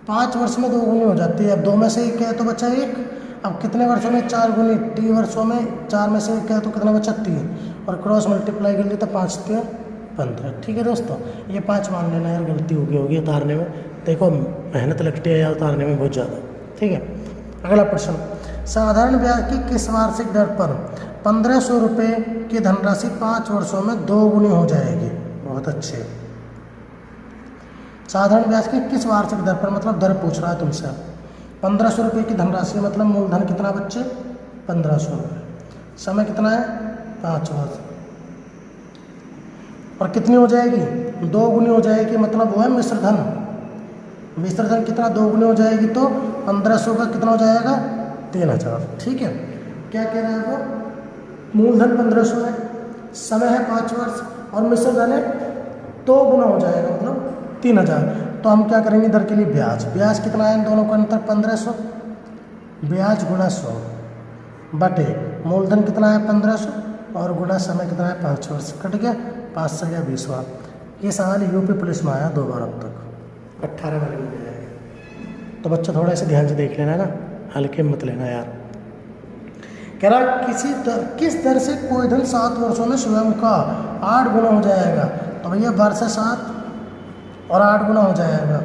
5 वर्ष में 2 गुनी हो जाती है। अब 2 में से 1 है तो बचा 1। अब कितने वर्षों में 4 गुनी, T वर्षों में 4 में से 1 है तो कितना बचा 3 और क्रॉस मल्टीप्लाई कर लिया तो 5 3 15। ठीक है दोस्तों, ये 5 मान लेना यार, गलती होगी उतारने में। देखो मेहनत लगती है यार उतारने में बहुत ज़्यादा। ठीक है, अगला प्रश्न। साधारण ब्याज की किस वार्षिक दर पर 1500 रुपये की धनराशि 5 वर्षों में 2 गुनी हो जाएगी? बहुत अच्छे। साधारण ब्याज की किस वार्षिक दर पर, मतलब दर पूछ रहा है तुमसे। 1500 रुपये की धनराशि मतलब मूलधन कितना बच्चे 1500 रुपये। समय कितना है 5 वर्ष। और कितनी हो जाएगी 2 गुनी हो जाएगी, मतलब वो है मिश्र धन। मिश्र धन कितना 2 गुनी हो जाएगी तो 1500 का कितना हो जाएगा 3000। ठीक है, क्या कह रहा है वो, मूलधन 1500 है, समय है 5 वर्ष और मिश्र धन है 2 गुना हो जाएगा मतलब 3000। तो हम क्या करेंगे दर के लिए ब्याज। ब्याज कितना है इन दोनों का अंतर 1500, ब्याज गुणा 100 बटे मूलधन कितना है 1500 और गुणा समय कितना है 5 वर्ष। कट गया 5 से गया 20 बार। ये सवाल यूपी पुलिस में आया 2 बार अब तक, 18 वाले में जाएगा। तो बच्चा थोड़ा इसे ध्यान से देख लेना ना, हल्के मत लेना यार। कह रहा किस दर से कोई धन 7 वर्षों में स्वयं का 8 गुना हो जाएगा? तो भैया वर्ष 7 और 8 गुना हो जाएगा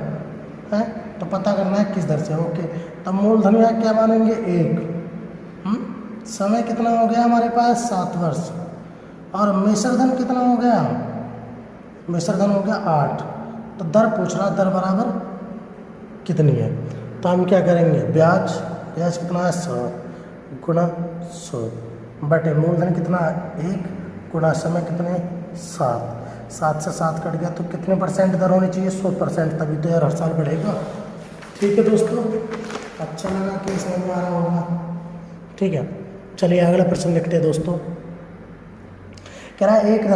है, तो पता करना है किस दर से। ओके, तो मूलधन यहाँ क्या मानेंगे 1। समय कितना हो गया हमारे पास 7 वर्ष और मिश्र धन कितना हो गया, मिश्र धन हो गया 8। तो दर पूछ रहा, दर बराबर कितनी है? तो हम क्या करेंगे ब्याज, ब्याज कितना है 100 गुणा 100 बटे मूलधन कितना 1 गुणा समय कितने 7। 7 से 7 कट गया तो कितने % दर होनी चाहिए 100%, तभी तो यार हर साल बढ़ेगा। ठीक है दोस्तों, अच्छा लगा कि समझ में आ रहा होगा। ठीक है, चलिए अगला प्रश्न लिखते हैं दोस्तों। कह रहा है एक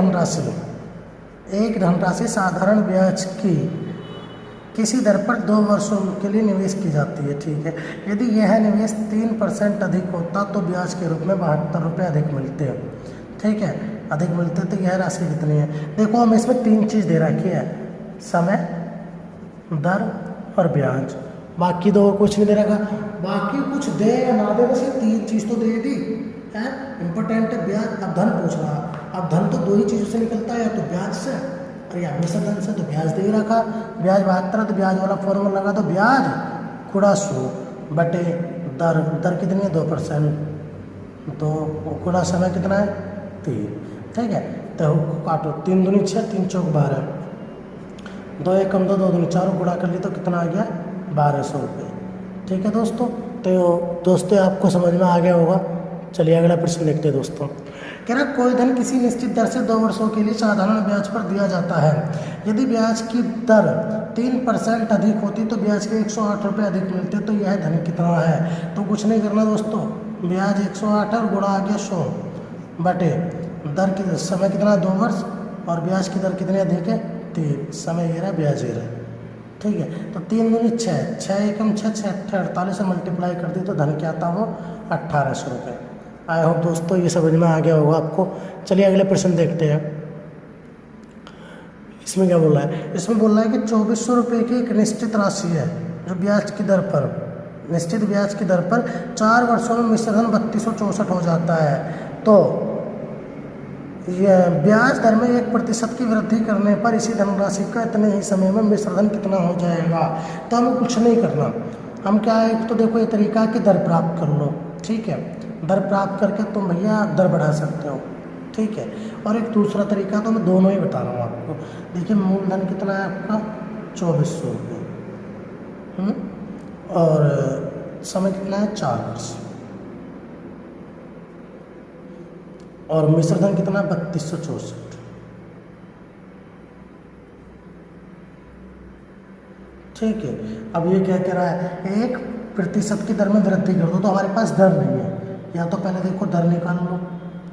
धनराशि साधारण ब्याज की किसी दर पर 2 वर्षों के लिए निवेश की जाती है। ठीक है, यदि यह निवेश 3% अधिक होता तो ब्याज के रूप में 72 रुपये अधिक मिलते हैं। ठीक है, अधिक मिलते तो यह राशि कितनी है? देखो हम इसमें 3 चीज़ दे रखी है, समय, दर और ब्याज। बाकी दो कुछ नहीं दे रखा, बाकी कुछ दे या ना दे, बस ये तीन चीज़ तो दे दी है। इम्पोर्टेंट है ब्याज। अब धन पूछ रहा, अब धन तो दो ही चीज़ों से निकलता है, या तो ब्याज से और या मिश्र धन से। तो ब्याज दे ही रखा, ब्याज 72, तो ब्याज वाला फॉर्मूला लगा, तो ब्याज गुणा 100 बटे दर। दर कितनी है 2%, तो गुणा समय कितना है 3। ठीक है, तो काटो, 3 दूनी 6, 3 चौक 12, 2 एक कम 2, 2 दूनी 4, गुणा कर ली तो कितना आ गया 1200 रुपये। ठीक है दोस्तों, तो दोस्तों आपको समझ में आ गया होगा। चलिए अगला प्रश्न देखते हैं दोस्तों। कह रहा कोई धन किसी निश्चित दर से 2 वर्षों के लिए साधारण ब्याज पर दिया जाता है। यदि ब्याज की दर 3% अधिक होती तो ब्याज के 108 रुपये अधिक मिलते, तो यह धन कितना है। तो कुछ नहीं करना दोस्तों, ब्याज 108 और गुणा आ गया 100 बटे दर की समय कितना 2 वर्ष, और ब्याज की दर कितनी अधिक है 3, समय ये रहा, ब्याज ये रहा। ठीक है, तो 3 दूनी 6, 6 एकम 6, 6 48 से मल्टीप्लाई कर दी तो धन क्या आता वो 1800 रुपये। आई होप दोस्तों ये समझ में आ गया होगा आपको। चलिए अगले प्रश्न देखते हैं। इसमें क्या बोल रहा है, इसमें बोल रहा है कि 2400 रुपये की एक निश्चित राशि है जो ब्याज की दर पर, निश्चित ब्याज की दर पर 4 वर्षों में मिश्र धन 3264 हो जाता है। तो यह ब्याज दर में 1% की वृद्धि करने पर इसी धनराशि का इतने ही समय में मिश्र धन कितना हो जाएगा। तो हमें कुछ नहीं करना, हम क्या है, एक तो देखो ये तरीका कि दर प्राप्त कर लो। ठीक है, दर प्राप्त करके तुम भैया दर बढ़ा सकते हो। ठीक है, और एक दूसरा तरीका, तो मैं दोनों ही बता रहा हूँ आपको। देखिए मूलधन कितना है आपका 2400 रुपये, और समय कितना है 4 वर्ष, और मिश्र धन कितना 3264। ठीक है, अब ये क्या कह रहा है, 1% की दर में वृद्धि कर दो। तो हमारे पास दर नहीं है, या तो पहले देखो दर निकाल लो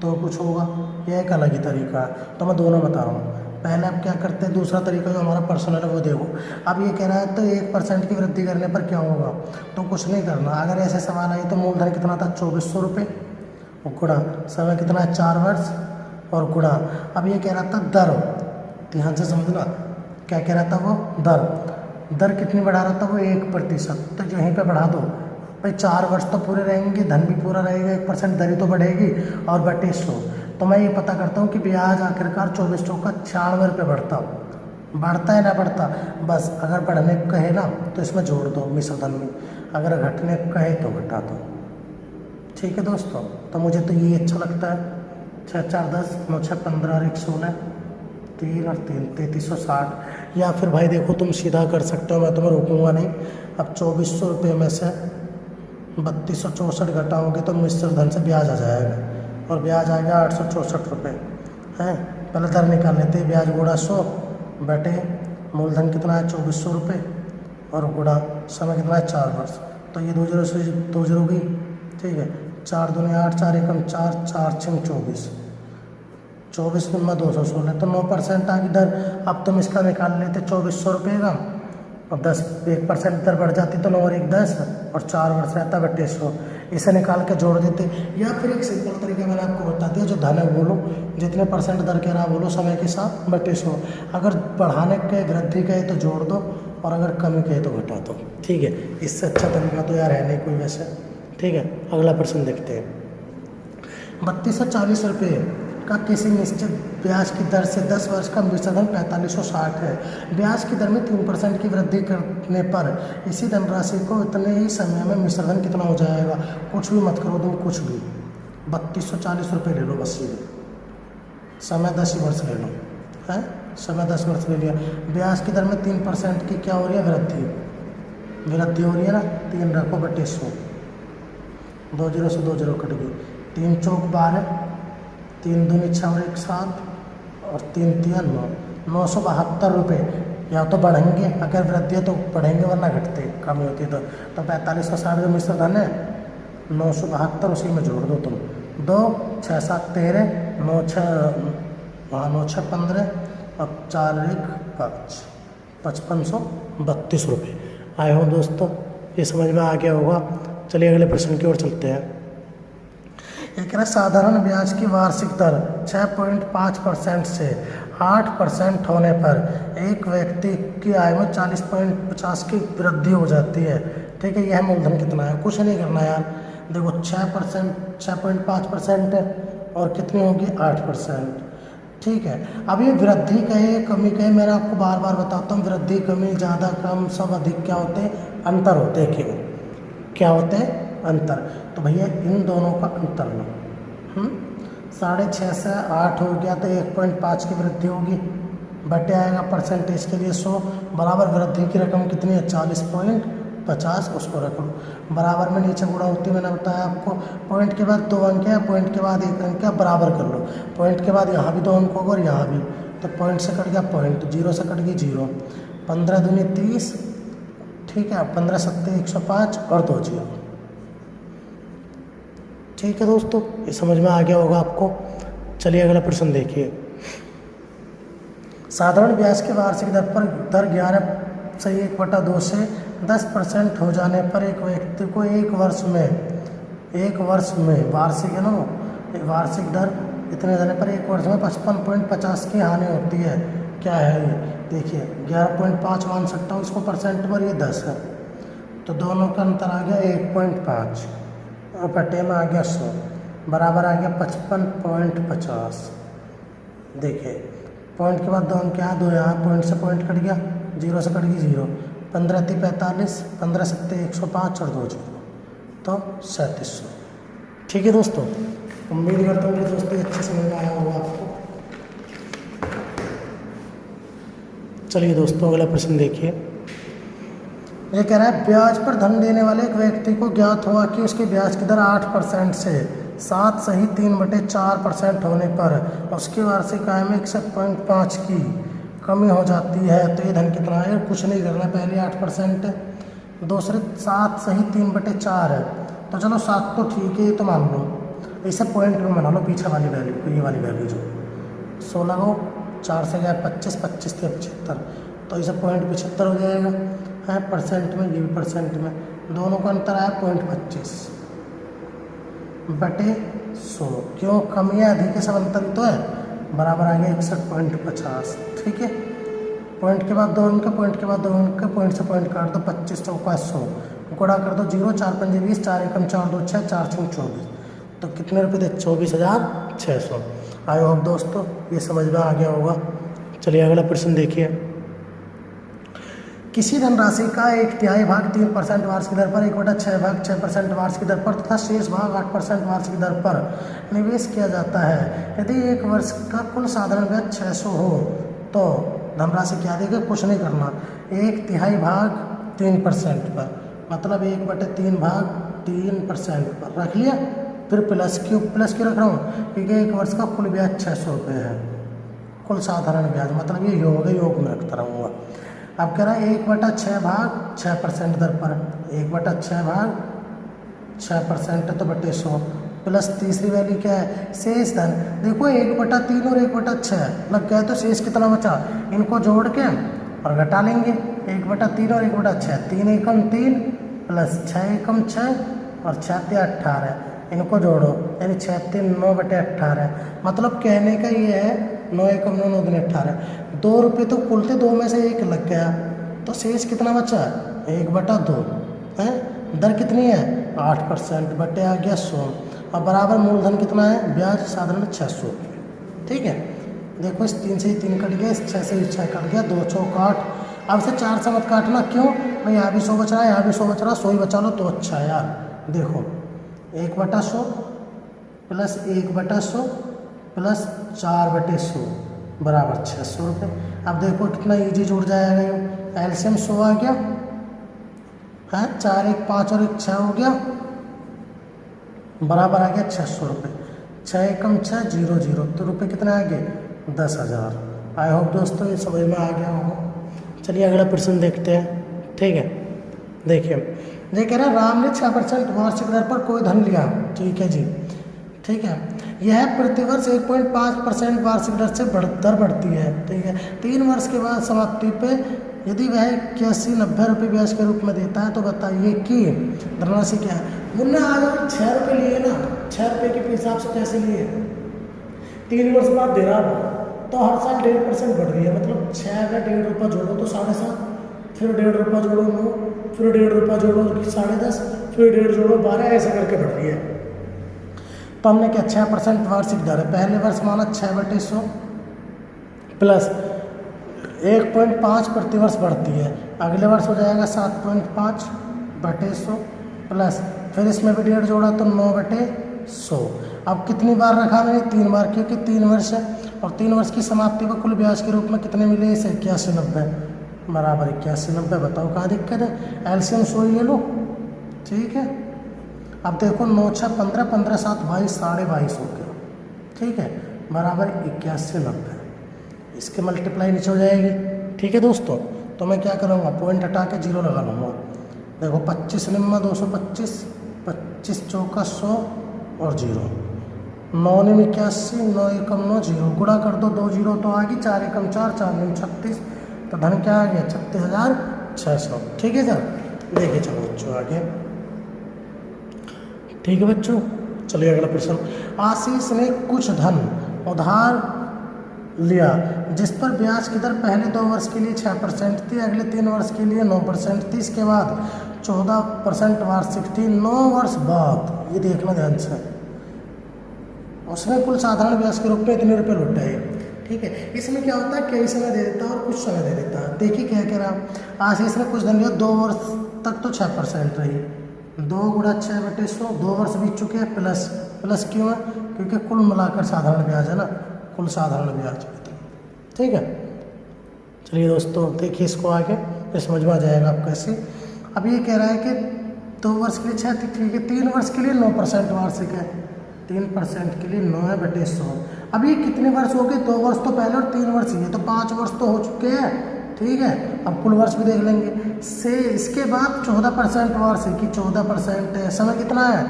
तो कुछ होगा, यह एक अलग ही तरीका है। तो मैं दोनों बता रहा हूँ। पहले आप क्या करते हैं, दूसरा तरीका जो हमारा पर्सनल है वो देखो। अब ये कह रहा है तो 1% की वृद्धि करने पर क्या होगा, तो कुछ नहीं करना। अगर ऐसे सवाल आए तो मूलधन कितना था 2400 रुपये, गुणा समय कितना है 4 वर्ष, और गुणा, अब ये कह रहा था दर, ध्यान से समझना क्या कह रहा था वो, दर कितनी बढ़ा रहा था वो 1%। तो जो यहीं पे बढ़ा दो भाई, 4 वर्ष तो पूरे रहेंगे, धन भी पूरा रहेगा, 1% दर ही तो बढ़ेगी, और बटे 100। तो मैं ये पता करता हूँ कि ब्याज आखिरकार 2400 का 96 रुपये बढ़ता है ना बढ़ता। बस अगर बढ़ने को कहे ना तो इसमें जोड़ दो मिश्र धन में, अगर घटने को कहे तो घटा दो। ठीक है दोस्तों, तो मुझे तो ये अच्छा लगता है। 6 4 10, 9 6 15 और 1 16, 3 और 3 3360। या फिर भाई देखो तुम सीधा कर सकते हो, मैं तुम्हें रोकूंगा नहीं। अब 2400 रुपये में से 3264 घटाओगे तो मिश्र धन से ब्याज आ जाएगा, और ब्याज आएगा 864 रुपये है। पहले दर निकाल लेते हैं, ब्याज गुणा 100 बटे मूलधन कितना है 2400 रुपये, और गुणा समय कितना है 4 वर्ष। तो ये 2 0 से 2 0 गई। ठीक है, 4 दूनी 8, 4 एकम 4, 4 6 24, 24 गुना 216, तो 9% आ गई दर। अब तुम इसका निकाल लेते 2400 रुपये का, और 1% दर बढ़ जाती तो 9 और 1 10, और 4 वर्ष रहता बटे 100। इसे निकाल के जोड़ देते, या फिर एक सिंपल तरीका मैंने आपको बता दिया, जो धन है बोलो, जितने % दर कह रहा बोलो समय के साथ बटे 100। अगर बढ़ाने के वृद्धि कहे तो जोड़ दो, और अगर कमी कहे तो घटा दो। ठीक है, इससे अच्छा तरीका तो यार है नहीं कोई वैसे। ठीक है, अगला प्रश्न देखते हैं। 3240 रुपये का किसी निश्चित ब्याज की दर से 10 वर्ष का मिश्र धन 4560 है। ब्याज की दर में 3% की वृद्धि करने पर इसी धनराशि को इतने ही समय में मिश्र धन कितना हो जाएगा। कुछ भी मत करो, तुम कुछ भी 3240 रुपये ले लो बस, सीधे समय 10 वर्ष ले लो, है समय 10 वर्ष ले लिया। ब्याज की दर में 3% की क्या हो रही है, वृद्धि हो रही है ना। 3 रखो बटे 100, 2 0 से 2 0 कट गई, 3 चौक 12, 3 दूनी 6 और 1 7, और 3 3 9, 972 रुपये। या तो बढ़ेंगे, अगर वृद्धि है तो बढ़ेंगे, वरना घटते कमी होती तो 4560 जो मिश्र धन है 972 उसी में जोड़ दो तुम। 2 6 7 13, 9 6 15, अब 4 1 5, 5532 रुपये। आए हो दोस्तों, ये समझ में आ गया होगा। चलिए अगले प्रश्न की ओर चलते हैं। एक साधारण ब्याज की वार्षिक दर 6.5% से 8% होने पर एक व्यक्ति की आय में 40.50 की वृद्धि हो जाती है। ठीक है, यह मूलधन कितना है, कुछ नहीं करना यार। देखो 6%, 6.5% है और कितनी होगी 8%। ठीक है, अब ये वृद्धि कहे कमी कहे, मैं आपको बार बार बताता हूँ, वृद्धि कमी ज़्यादा कम सब अधिक क्या होते हैं, अंतर होते हैं। क्यों, क्या होते हैं, अंतर। तो भैया इन दोनों का अंतर लो। 6.5 से 8 हो गया तो 1.5 की वृद्धि होगी, बटे आएगा परसेंटेज के लिए 100, बराबर वृद्धि की रकम कितनी है 40.50, उसको रख लो। बराबर में नीचे गुणा होती मैंने बताया आपको, पॉइंट के बाद 2 अंक है, पॉइंट के बाद 1 अंक है, बराबर कर लो। पॉइंट के बाद यहाँ भी 2 अंक होगा और यहाँ भी, तो पॉइंट से कट गया पॉइंट, 0 से कट गई 0, 15 दूनी 30, ठीक है, 15 सत्ते 105 और 2 0। ठीक है दोस्तों, ये समझ में आ गया होगा आपको। चलिए अगला प्रश्न देखिए। साधारण ब्याज के वार्षिक दर पर दर 11/1/2 से 10% हो जाने पर एक व्यक्ति को एक वर्ष में वार्षिक है ना, वार्षिक दर इतने जाने पर एक वर्ष में 55.50 की हानि होती है। क्या है ये, देखिए 11.5 मान सकता हूँ इसको परसेंट पर, ये 10 है, तो दोनों का अंतर आ गया 1.5 और बटे में आ गया 100, बराबर आ गया 55.50। देखिए पॉइंट के बाद 2 अंक यहाँ, 2 यहाँ, पॉइंट से पॉइंट कट गया, 0 से कट गई 0, 15 × 45, 15 सत्ते 105 और 2 0, तो 3700। ठीक है दोस्तों, उम्मीद करता हूँ कि दोस्तों अच्छे समझ में आया होगा आपको। चलिए दोस्तों अगला प्रश्न देखिए। ये कह रहा है ब्याज पर धन देने वाले एक व्यक्ति को ज्ञात हुआ कि उसकी ब्याज की दर 8% से 7 सही 3/4% होने पर उसकी वार्षिक आय में 61.5 की कमी हो जाती है, तो ये धन कितना है, कुछ नहीं करना, पहले 8% है, दूसरे 7 सही 3/4 है, तो चलो 7 तो ठीक है, ये तो मान लो, इसे पॉइंट में बना लो पीछे वाली वैल्यू को, ये वाली वैल्यू जो 16 को 4 से गया 25, 25 से 75, तो इसे पॉइंट 75 हो जाएगा है, परसेंट में, ये भी परसेंट में, दोनों का अंतर आया 0.25 बटे 100। क्यों, कमियाँ अधिक सब अंतर तो है, बराबर आ गया 61.50। ठीक है, पॉइंट के बाद 2 अंक, पॉइंट के बाद 2 अंक, पॉइंट से पॉइंट काट दो, 25 चौका 100, गुणा कर दो 0, 4 पंजे 20, 4 एकम 4 2 6, 4 6 24, तो कितने रुपये थे, 24,600। आई होप दोस्तों ये समझ में आ गया होगा। चलिए अगला प्रश्न देखिए। किसी धनराशि का 1/3 भाग 3% वार्षिक दर पर 1/6 भाग 6% वार्षिक दर पर तथा शेष भाग 8% वार्षिक दर पर निवेश किया जाता है। यदि एक वर्ष का कुल साधारण ब्याज 600 हो तो धनराशि क्या देगा, कुछ नहीं करना, 1/3 भाग 3% पर, मतलब 1/3 भाग 3% पर रख लिया। फिर प्लस क्यों रख रहा हूँ, क्योंकि एक वर्ष का कुल ब्याज 600 रुपये है, कुल साधारण ब्याज, मतलब ये योग है, योग में रखता रहूँगा। अब कह रहा है 1/6 भाग 6% दर पर, 1/6 भाग 6% तो बटे 100, प्लस तीसरी वैल्यू क्या है, शेष धन। देखो 1/3 और 1/6 लग गया, तो शेष कितना बचा, इनको जोड़ के और घटा लेंगे, 1/3 और 1/6, 3 एकम 3 प्लस 6 एकम 6 और 6 × 18, इनको जोड़ो, यानी 6 3 9/18, मतलब कहने का ये है 9 एकम 9 9 दूनी 18, 2 रुपये तो कुल थे, 2 में से 1 लग गया, तो शेष कितना बचा, 1/2 है, दर कितनी है 8%, बटे आ गया 100, और बराबर मूलधन कितना है, ब्याज साधारण 600। ठीक है, देखो इस 3 से ही 3 कट गया, इस 6 से ही 6 कट गया, 2 चौक 8। अब से 4 से मत काटना, क्यों भाई, यहाँ भी 100 बच रहा है, यहाँ भी 100 बच रहा है, 100 ही बचा लो तो अच्छा है यार। देखो 1/100 प्लस 1/100 प्लस 4/100 बराबर 600 रुपये। अब देखो कितना ईजी जुड़ जाएगा, एलसीएम 100 आ गया है, 4 1 5 और 1 6 हो गया, बराबर आ गया 600 रुपये, 6 एकम 6 0 0, तो रुपये कितने आ गए 10,000। आई होप दोस्तों ये समझ में आ गया होगा। चलिए अगला प्रश्न देखते हैं। ठीक है, देखिए ये कह रहा है राम ने 6% वार्षिक दर पर कोई धन लिया। ठीक है जी, ठीक है, यह प्रतिवर्ष 1.5% वार्षिक दर से दर बढ़ती है। ठीक है, 3 वर्ष के बाद समाप्ति पे यदि वह 81-90 रुपये ब्याज के रूप में देता है तो बताइए कि धनराशि क्या है। मुन्ना आज 6 रुपये लिए ना, 6 रुपये के हिसाब से कैसे लिए, 3 वर्ष बाद दे रहा तो हर साल 1.5% बढ़ रही है, मतलब 6 अगर 1.5 रुपये जोड़ो तो 7.5, फिर 1.5 रुपये जोड़ो 9, फिर 1.5 रुपये जोड़ो 10.5, फिर 1.5 जोड़ो 12, ऐसे करके बढ़ रही है। तो हमने क्या 6% वार्षिक दर है, पहले वर्ष माना 6/100 प्लस 1.5 प्रतिवर्ष बढ़ती है, अगले वर्ष हो जाएगा 7.5/100 प्लस, फिर इसमें भी 1.5 जोड़ा तो 9/100। अब कितनी बार रखा मैंने? 3 बार, क्योंकि 3 वर्ष है और 3 वर्ष की समाप्ति पर कुल ब्याज के रूप में कितने मिले इसे? 8190 बराबर 8190। बताओ कहाँ दिक्कत है? एलसीएम सोई ले लो, ठीक है। अब देखो 9 6 15, 15 7 22, 22.5 हो गया, ठीक है, बराबर 8190। इसके मल्टीप्लाई नीचे हो जाएगी, ठीक है दोस्तों। तो मैं क्या करूँगा? पॉइंट हटा के 0 लगा लूँगा। देखो 25 निम्मा 225, 25 चौका 100 और 0, 9 निम 81, 9 एकम 9, 0 गुणा कर दो, 2 0 तो आ गई, 4 एकम 4, 4 निम 36, तो धन क्या आ गया? 36,600, ठीक है सर। देखिए चलो बच्चों आगे, ठीक है बच्चों। चलिए अगला प्रश्न। आशीष ने कुछ धन उधार लिया जिस पर ब्याज की दर पहले 2 वर्ष के लिए 6% थी, अगले 3 वर्ष के लिए 9% थी, इसके बाद 14% वार्षिक थी। 9 वर्ष बाद, ये देखना ध्यान से, उसने कुल साधारण ब्याज के रूप में इतने रुपये लौटाए, ठीक है। इसमें क्या होता है? कई समय दे देता है और कुछ समय दे देता है। देखिए क्या कह रहा, आशीष ने कुछ धन लिया, 2 वर्ष तक तो 6% रही, 2 गुणा 6/100, 2 वर्ष बीत चुके हैं, प्लस क्यों है? क्योंकि कुल मिलाकर साधारण ब्याज है ना, कुल साधारण ब्याज, ठीक है। चलिए दोस्तों देखिए इसको आगे, ये समझ में आ जाएगा आपको कैसे। अब ये कह रहा है कि 2 वर्ष के लिए 6, ठीक है, 3 वर्ष के लिए 9% वार्षिक है, 3% के लिए 9/100। अब ये कितने वर्ष हो गए? 2 वर्ष तो पहले और 3 वर्ष ये, तो 5 वर्ष तो हो चुके हैं, ठीक है। अब कुल वर्ष भी देख लेंगे से, इसके बाद 14% वार्षिक की 14% है, समय कितना है?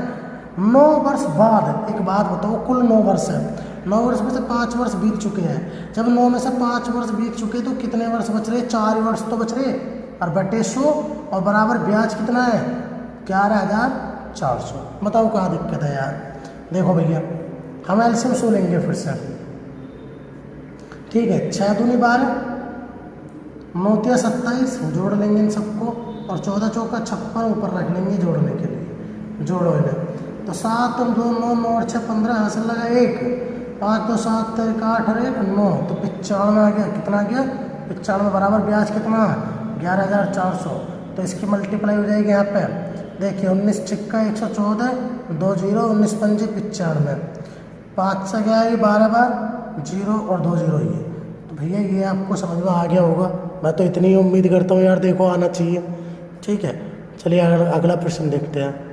9 वर्ष बाद। एक बात बताओ, कुल 9 वर्ष है, 9 वर्ष में से 5 वर्ष बीत चुके हैं, जब 9 में से 5 वर्ष बीत चुके तो कितने वर्ष बच रहे? 4 वर्ष तो बच रहे, और बटे 100 और बराबर ब्याज कितना है? 11,400। बताओ कहाँ दिक्कत है यार? देखो भैया हम एलसीएम सो लेंगे फिर से, ठीक है। 6 दूनी 12, 9 तिया 27, जोड़ लेंगे इन सबको, और 14 चौका 56 ऊपर रख लेंगे जोड़ने के लिए, जोड़ो इन्हें। तो 7 और 2 9, 9 और 6 15, हासिल लगा 1, 5 2 7 3 8 और 1 9, तो 95 आ गया। कितना आ गया? 95 बराबर ब्याज कितना? 11,400। तो इसकी मल्टीप्लाई हो जाएगी यहाँ पे, देखिए 19 छिक्का 114, 2 0, 19 पंजे 95, 5 से गया ये 12 बार 0 और 2 0 ये। तो भैया ये आपको समझ में आ गया होगा, मैं तो इतनी ही उम्मीद करता हूँ यार, देखो आना चाहिए, ठीक है। चलिए अगला प्रश्न देखते हैं।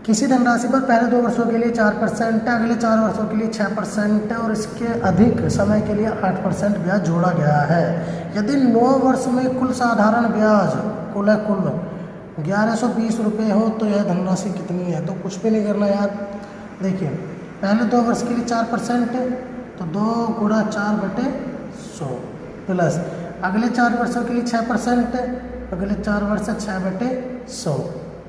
किसी धनराशि पर पहले 2 वर्षों के लिए 4% है, अगले 4 वर्षों के लिए 6% है और इसके अधिक समय के लिए 8% ब्याज जोड़ा गया है। यदि 9 वर्ष में कुल साधारण ब्याज कुल 1120 रुपये हो तो यह धनराशि कितनी है? तो कुछ भी नहीं करना यार, देखिए पहले 2 वर्ष के लिए 4% है, तो 2 गुणा 4/100 प्लस अगले 4 वर्षों के लिए 6% है, अगले 4 वर्ष 6/100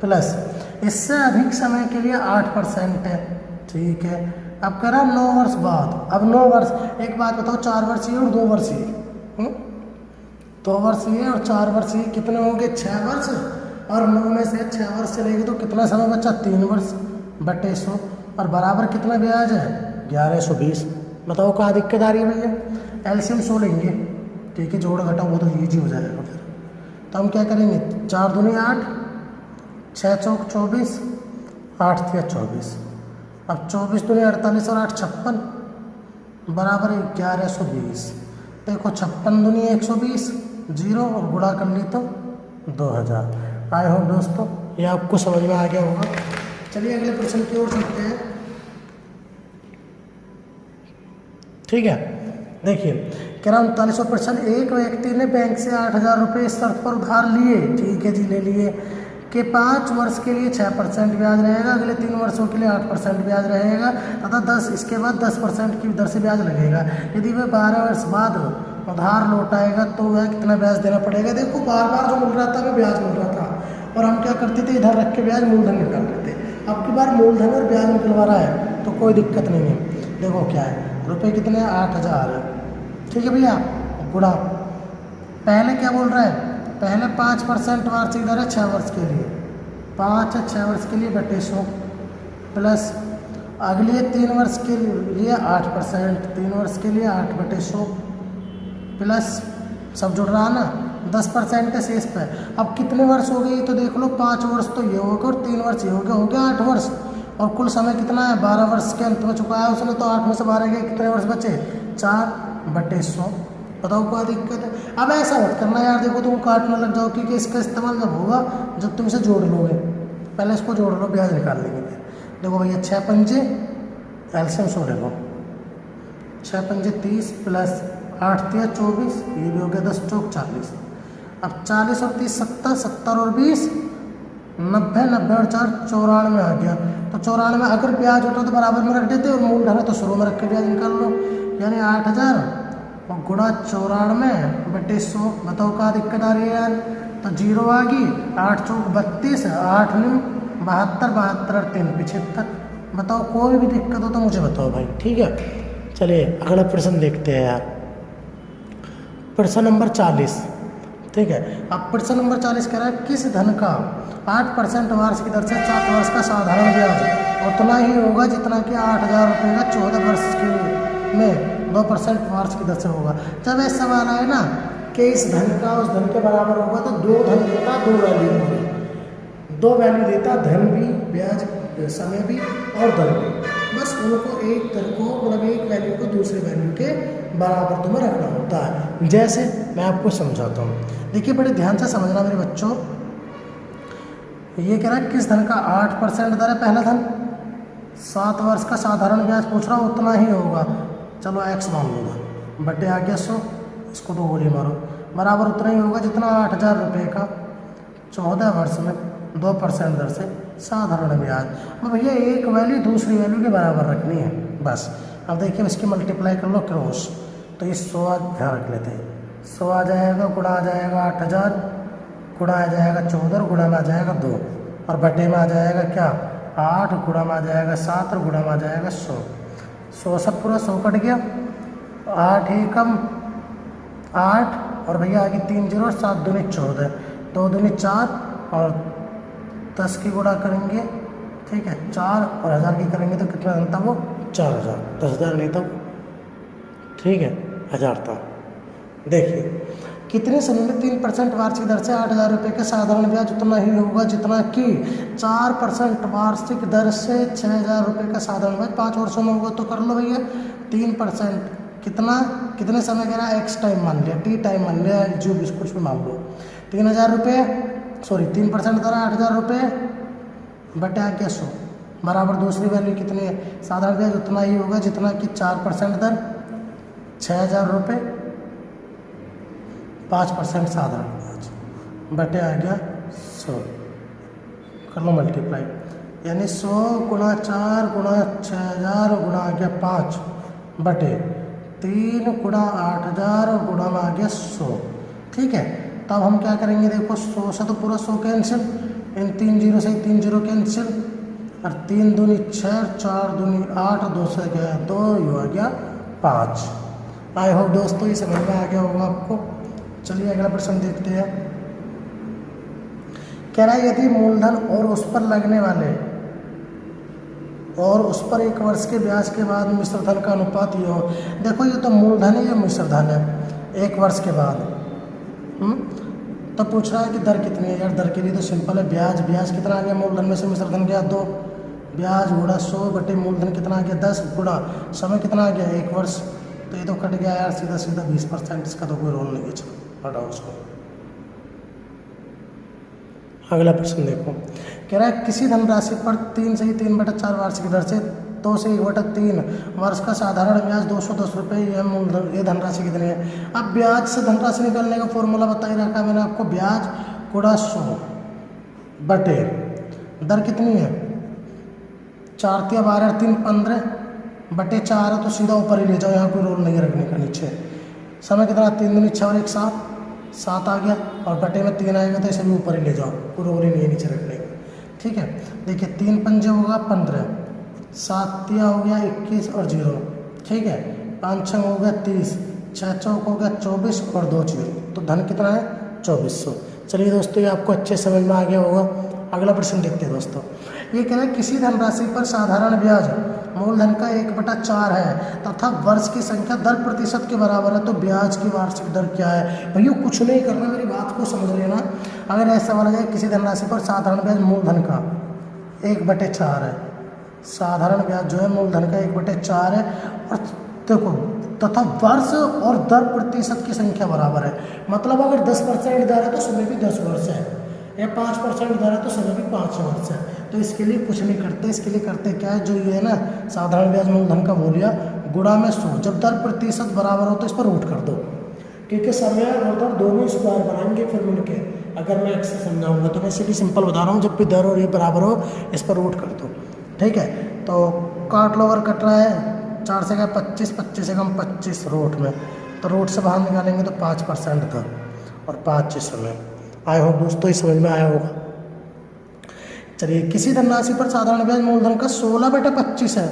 प्लस इससे अधिक समय के लिए 8% है, ठीक है। अब कह रहा 9 वर्ष बाद, अब 9 वर्ष, एक बात बताओ, 4 वर्ष ये और 2 वर्ष ये, 2 वर्ष ये और 4 वर्ष ये, कितने होंगे? 6 वर्ष, और 9 में से 6 वर्ष चलेगी तो कितना समय बचा? 3 वर्ष बटे 100, और बराबर कितना ब्याज है? 1120। बताओ कहाँ दिक्कत आ रही है भैया? एलसीएम सो लेंगे, ठीक है, जोड़ घटाओ वो तो ईजी हो जाएगा फिर। तो हम क्या करेंगे? 4 दूनी 8, 6 चौक 24, 8 तिया 24, अब 24 दूनी 48 और 8 56 बराबर 1120। देखो 56 दूनी 120, 0 और गुणा कर ली तो 2000। आई होप दोस्तों ये आपको समझ में आ गया होगा। चलिए अगले प्रश्न की ओर चलते हैं, ठीक है। देखिए कह रहा 39% एक व्यक्ति ने बैंक से 8,000 रुपये इस शर्त पर उधार लिए, ठीक है जी, ले लिए कि 5 वर्ष के लिए 6% ब्याज रहेगा, अगले 3 वर्षों के लिए 8% ब्याज रहेगा तथा इसके बाद 10% की दर से ब्याज लगेगा। यदि वह 12 वर्ष बाद उधार लौटाएगा तो वह कितना ब्याज देना पड़ेगा? देखो बार बार जो मिल रहा था वह ब्याज मिल रहा था, और हम क्या करते थे? इधर रख के ब्याज मूलधन निकाल लेते। अब की बार मूलधन और ब्याज निकलवा रहा है तो कोई दिक्कत नहीं है। देखो क्या है, रुपये कितने? 8,000 है, ठीक है भैया, गुणा पहले क्या बोल रहा है, पहले 5% वार्षिक दर है 6 वर्ष के लिए, 5 है 6 वर्ष के लिए बटे 100 प्लस अगली है 3 वर्ष के लिए 8%, 3 वर्ष के लिए 8 बटे 100 प्लस सब जुड़ रहा ना 10% है शेष पे। अब कितने वर्ष हो गए तो देख लो, 5 वर्ष तो ये हो गया और 3 वर्ष ये हो गया 8 वर्ष। और कुल समय कितना है 12 वर्ष के अंत में चुका है उसने, तो 8 में से 12 गए, कितने वर्ष बचे 4 बटे 100। बताओ क्या दिक्कत है। अब ऐसा मत करना यार, देखो तुम काटने लग जाओ, क्योंकि इसका इस्तेमाल जब होगा जब तुम इसे जोड़ लोगे। पहले इसको जोड़ लो, ब्याज निकाल लेंगे। देखो भैया 6 पंजे एल्शियम सो देखो 6 पंजे 30 प्लस 8 तिया 24, ये भी हो गया 10 चौक 40। अब 40 और 30 70, 70 और 20 90, 90 और 4 94 आ गया। तो 94 अगर ब्याज होता तो बराबर में रख देते और मूलधन है तो शुरू में रख के ब्याज निकाल लो, यानी 8000 और गुणा 94 बटे 100। बताओ क्या दिक्कत आ रही है यार, तो 0 आ गई, 8 चौक 32, 8 निम 72, 72 और 3 75। बताओ कोई भी दिक्कत हो तो मुझे बताओ भाई, ठीक है। चलिए अगला प्रश्न देखते हैं यार, प्रश्न नंबर 40, ठीक है। अब प्रश्न नंबर 40 कह रहा है किस धन का 8% वार्षिक दर से 7 वर्ष का साधारण ब्याज उतना ही होगा जितना कि 8000 रुपये का 14 वर्ष के में 2% वार्षिक दर से होगा। जब ऐसा सवाल आए ना कि इस धन का उस धन के बराबर होगा तो 2 धन देता, 2 वैल्यू होगी, 2 वैल्यू देता, धन भी, ब्याज, समय भी और दर भी। बस उनको एक दर को मतलब एक वैल्यू को दूसरे वैल्यू के बराबर तुम्हें रखना होता है। जैसे मैं आपको समझाता हूँ, देखिए बड़े ध्यान से समझना मेरे बच्चों। ये कह रहा है किस धन का 8% दर है, पहला धन 7 वर्ष का साधारण ब्याज पूछ रहा हूँ, उतना ही होगा, चलो x मान लूँगा, बटे आ गया 100, इसको तो गोली मारो, बराबर उतना ही होगा जितना 8000 रुपये का 14 वर्ष में 2% दर से साधारण ब्याज। अब भैया एक वैल्यू दूसरी वैल्यू के बराबर रखनी है बस। अब देखिए इसकी मल्टीप्लाई कर लो क्रॉस, तो ये 100 ध्यान रख लेते हैं, 100 आ जाएगा, गुणा आ जाएगा 8000, गुणा आ जाएगा 14, गुणा में आ जाएगा 2 और बटे में आ जाएगा क्या 8, गुणा में आ जाएगा 7 और गुणा में आ जाएगा 100। 100 सब पूरा 100 कट गया, 8 ही कम 8 और भैया आगे 3 0, 7 दूनी 14, 2 दूनी 4 और 10 की गुणा करेंगे, ठीक है 4 और 1000 की करेंगे तो कितना बनता वो 4000, 10,000 नहीं था, ठीक है 1000 था। देखिए कितने समय में 3% वार्षिक दर से 8000 रुपये का साधारण ब्याज उतना ही होगा जितना कि 4% वार्षिक दर से 6000 रुपये का साधारण ब्याज 5 वर्षों में होगा। तो कर लो भैया 3% कितना, कितने समय कह रहा है, x टाइम मान लिया, t टाइम मान लिया, जो भी कुछ भी मान लो, 3000 रुपये, सॉरी 3% दर 8000 रुपये बटे आ गया 100, बराबर दूसरी वैल्यू कितनी है, साधारण ब्याज उतना ही होगा जितना कि 4% दर 6000 रुपये 5% साधारण ब्याज बटे आ गया 100, कर लो मल्टीप्लाई, यानी 100 गुणा 4 गुणा 6000 गुणा आ गया 5 बटे 3 गुणा 8000 और गुणा में आ गया 100, ठीक है। तब हम क्या करेंगे, देखो 100 से तो पूरा 100 कैंसिल, इन 3 0 से 3 0 कैंसिल और 3 दूनी 6, 4 दूनी 8, 2 से गया 2, ये आ गया 5। आई होप दोस्तों ये समझ में आ गया होगा आपको। चलिए अगला प्रश्न देखते हैं। कह रहा है यदि मूलधन और उस पर लगने वाले और उस पर 1 वर्ष के ब्याज के बाद मिश्र धन का अनुपात ये हो। देखो ये तो मूलधन है, ये मिश्र धन है 1 वर्ष के बाद। तो पूछ रहा है कि दर कितनी है। यार दर के लिए तो सिंपल है, ब्याज, ब्याज कितना आ गया, मूलधन में से मिश्र धन गया 2, ब्याज गुणा 100 बटे मूलधन कितना आ गया 10 गुणा समय कितना आ गया 1 वर्ष। तो ये तो कट गया यार सीधा सीधा 20%, इसका तो कोई रोल नहीं है, चलो हटाओ उसको। अगला प्रश्न देखो, कह रहा है किसी धनराशि पर 3 से 3/4 वार्षिक दर से 2 से 1/3 वर्ष का साधारण ब्याज 210 रुपये, यह मूलधन, ये धनराशि कितनी है। अब ब्याज से धनराशि निकालने का फॉर्मूला बता ही रखा मैंने आपको, ब्याज गुणा 100 बटे दर कितनी है 4 तिया 12 3 15 बटे 4 है तो सीधा ऊपर ही ले जाओ, यहाँ कोई रोल नहीं रखने का नीचे। समय कितना 3 दूनी 6 और 1 7 आ गया और बटे में 3 आएगा तो इसे भी ऊपर ही ले जाओ, कोई रोल ही नहीं है नीचे रखने का, ठीक है। देखिए 3 पंजे होगा 15, 7 तिया हो गया 21 और 0, ठीक है, 5 छंग हो गया 30, 6 चौक हो गया 24 और 2 जीरो, तो धन कितना है 2400। चलिए दोस्तों, ये आपको अच्छे समझ में आ गया होगा। अगला प्रश्न देखते हैं दोस्तों। ये कह रहा है किसी धनराशि पर साधारण ब्याज मूलधन का 1/4 है तथा वर्ष की संख्या 10% के बराबर है, तो ब्याज की वार्षिक दर क्या है। भैया कुछ नहीं करना, मेरी बात को समझ लेना। अगर ऐसा बोला जाए किसी धनराशि पर साधारण ब्याज मूलधन का 1/4 है, साधारण ब्याज जो है मूलधन का 1/4 है, और देखो तथा वर्ष और 10% की संख्या बराबर है। मतलब अगर 10% दर है तो समय भी 10 वर्ष है, या 5% दर है तो समय भी 5 वर्ष है। तो इसके लिए कुछ नहीं करते, इसके लिए करते क्या है, जो ये है ना साधारण ब्याज मूलधन का बोलिया गुणा में 100, जब 10% बराबर हो तो इस पर रूट कर दो, क्योंकि समय और दर दोनों स्क्वायर बनाएंगे फिर मिलके। अगर मैं एक्स समझाऊंगा तो मैं इसीलिए सिंपल बता रहा हूँ, जब भी दर और ये बराबर हो इस पर रूट कर दो, ठीक है। तो काट लो, अगर कट रहा है 4 से 25, 25 से कम 25 रूट में, तो रूट से बाहर निकालेंगे तो 5% था और 5 समय। आई होप दोस्तों ये समझ में आया होगा। चलिए, किसी धनराशि पर साधारण ब्याज मूलधन का 16/25 है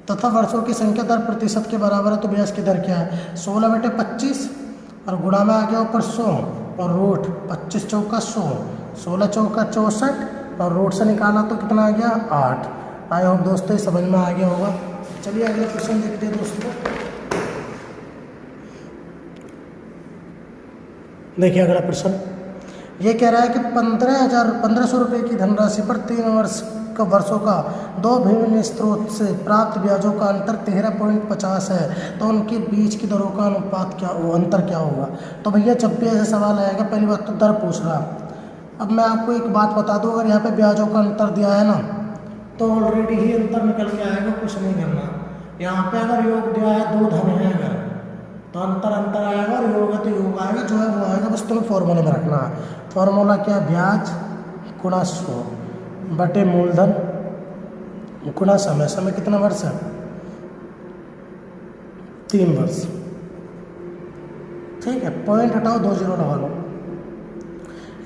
तथा वर्षों की संख्या 10% के बराबर है, तो ब्याज की दर क्या है। 16/25 और गुणा में आ गया ऊपर 100 और रूट 25 चौका 100, 16 चौका 64 और रूट से निकाला तो कितना आ गया 8। आई होप दोस्तों ये समझ में आ गया होगा। चलिए अगला क्वेश्चन देखते हैं दोस्तों। देखिए अगला प्रश्न ये कह रहा है कि 1500 रुपये की धनराशि पर 3 वर्षों का 2 भिन्न स्रोत से प्राप्त ब्याजों का अंतर 13.50 है, तो उनके बीच की दरों का अंतर क्या होगा। तो भैया जब भी ऐसा सवाल आएगा, पहली बात तो दर पूछ रहा। अब मैं आपको एक बात बता दूं, अगर यहाँ पे ब्याजों का अंतर दिया है ना, तो ऑलरेडी ही अंतर निकल के आएगा, कुछ नहीं करना। यहाँ पे अगर योग दिया है 2 धन है अगर, तो अंतर आएगा, और योग है तो योग आएगा, जो है वो आएगा। बस तुम्हें फॉर्मूला में रखना है। फॉर्मूला क्या, ब्याज गुणा 100 बटे मूलधन गुणा समय। समय कितना वर्ष है 3 वर्ष, ठीक है। पॉइंट हटाओ, 2 जीरो लगा लो।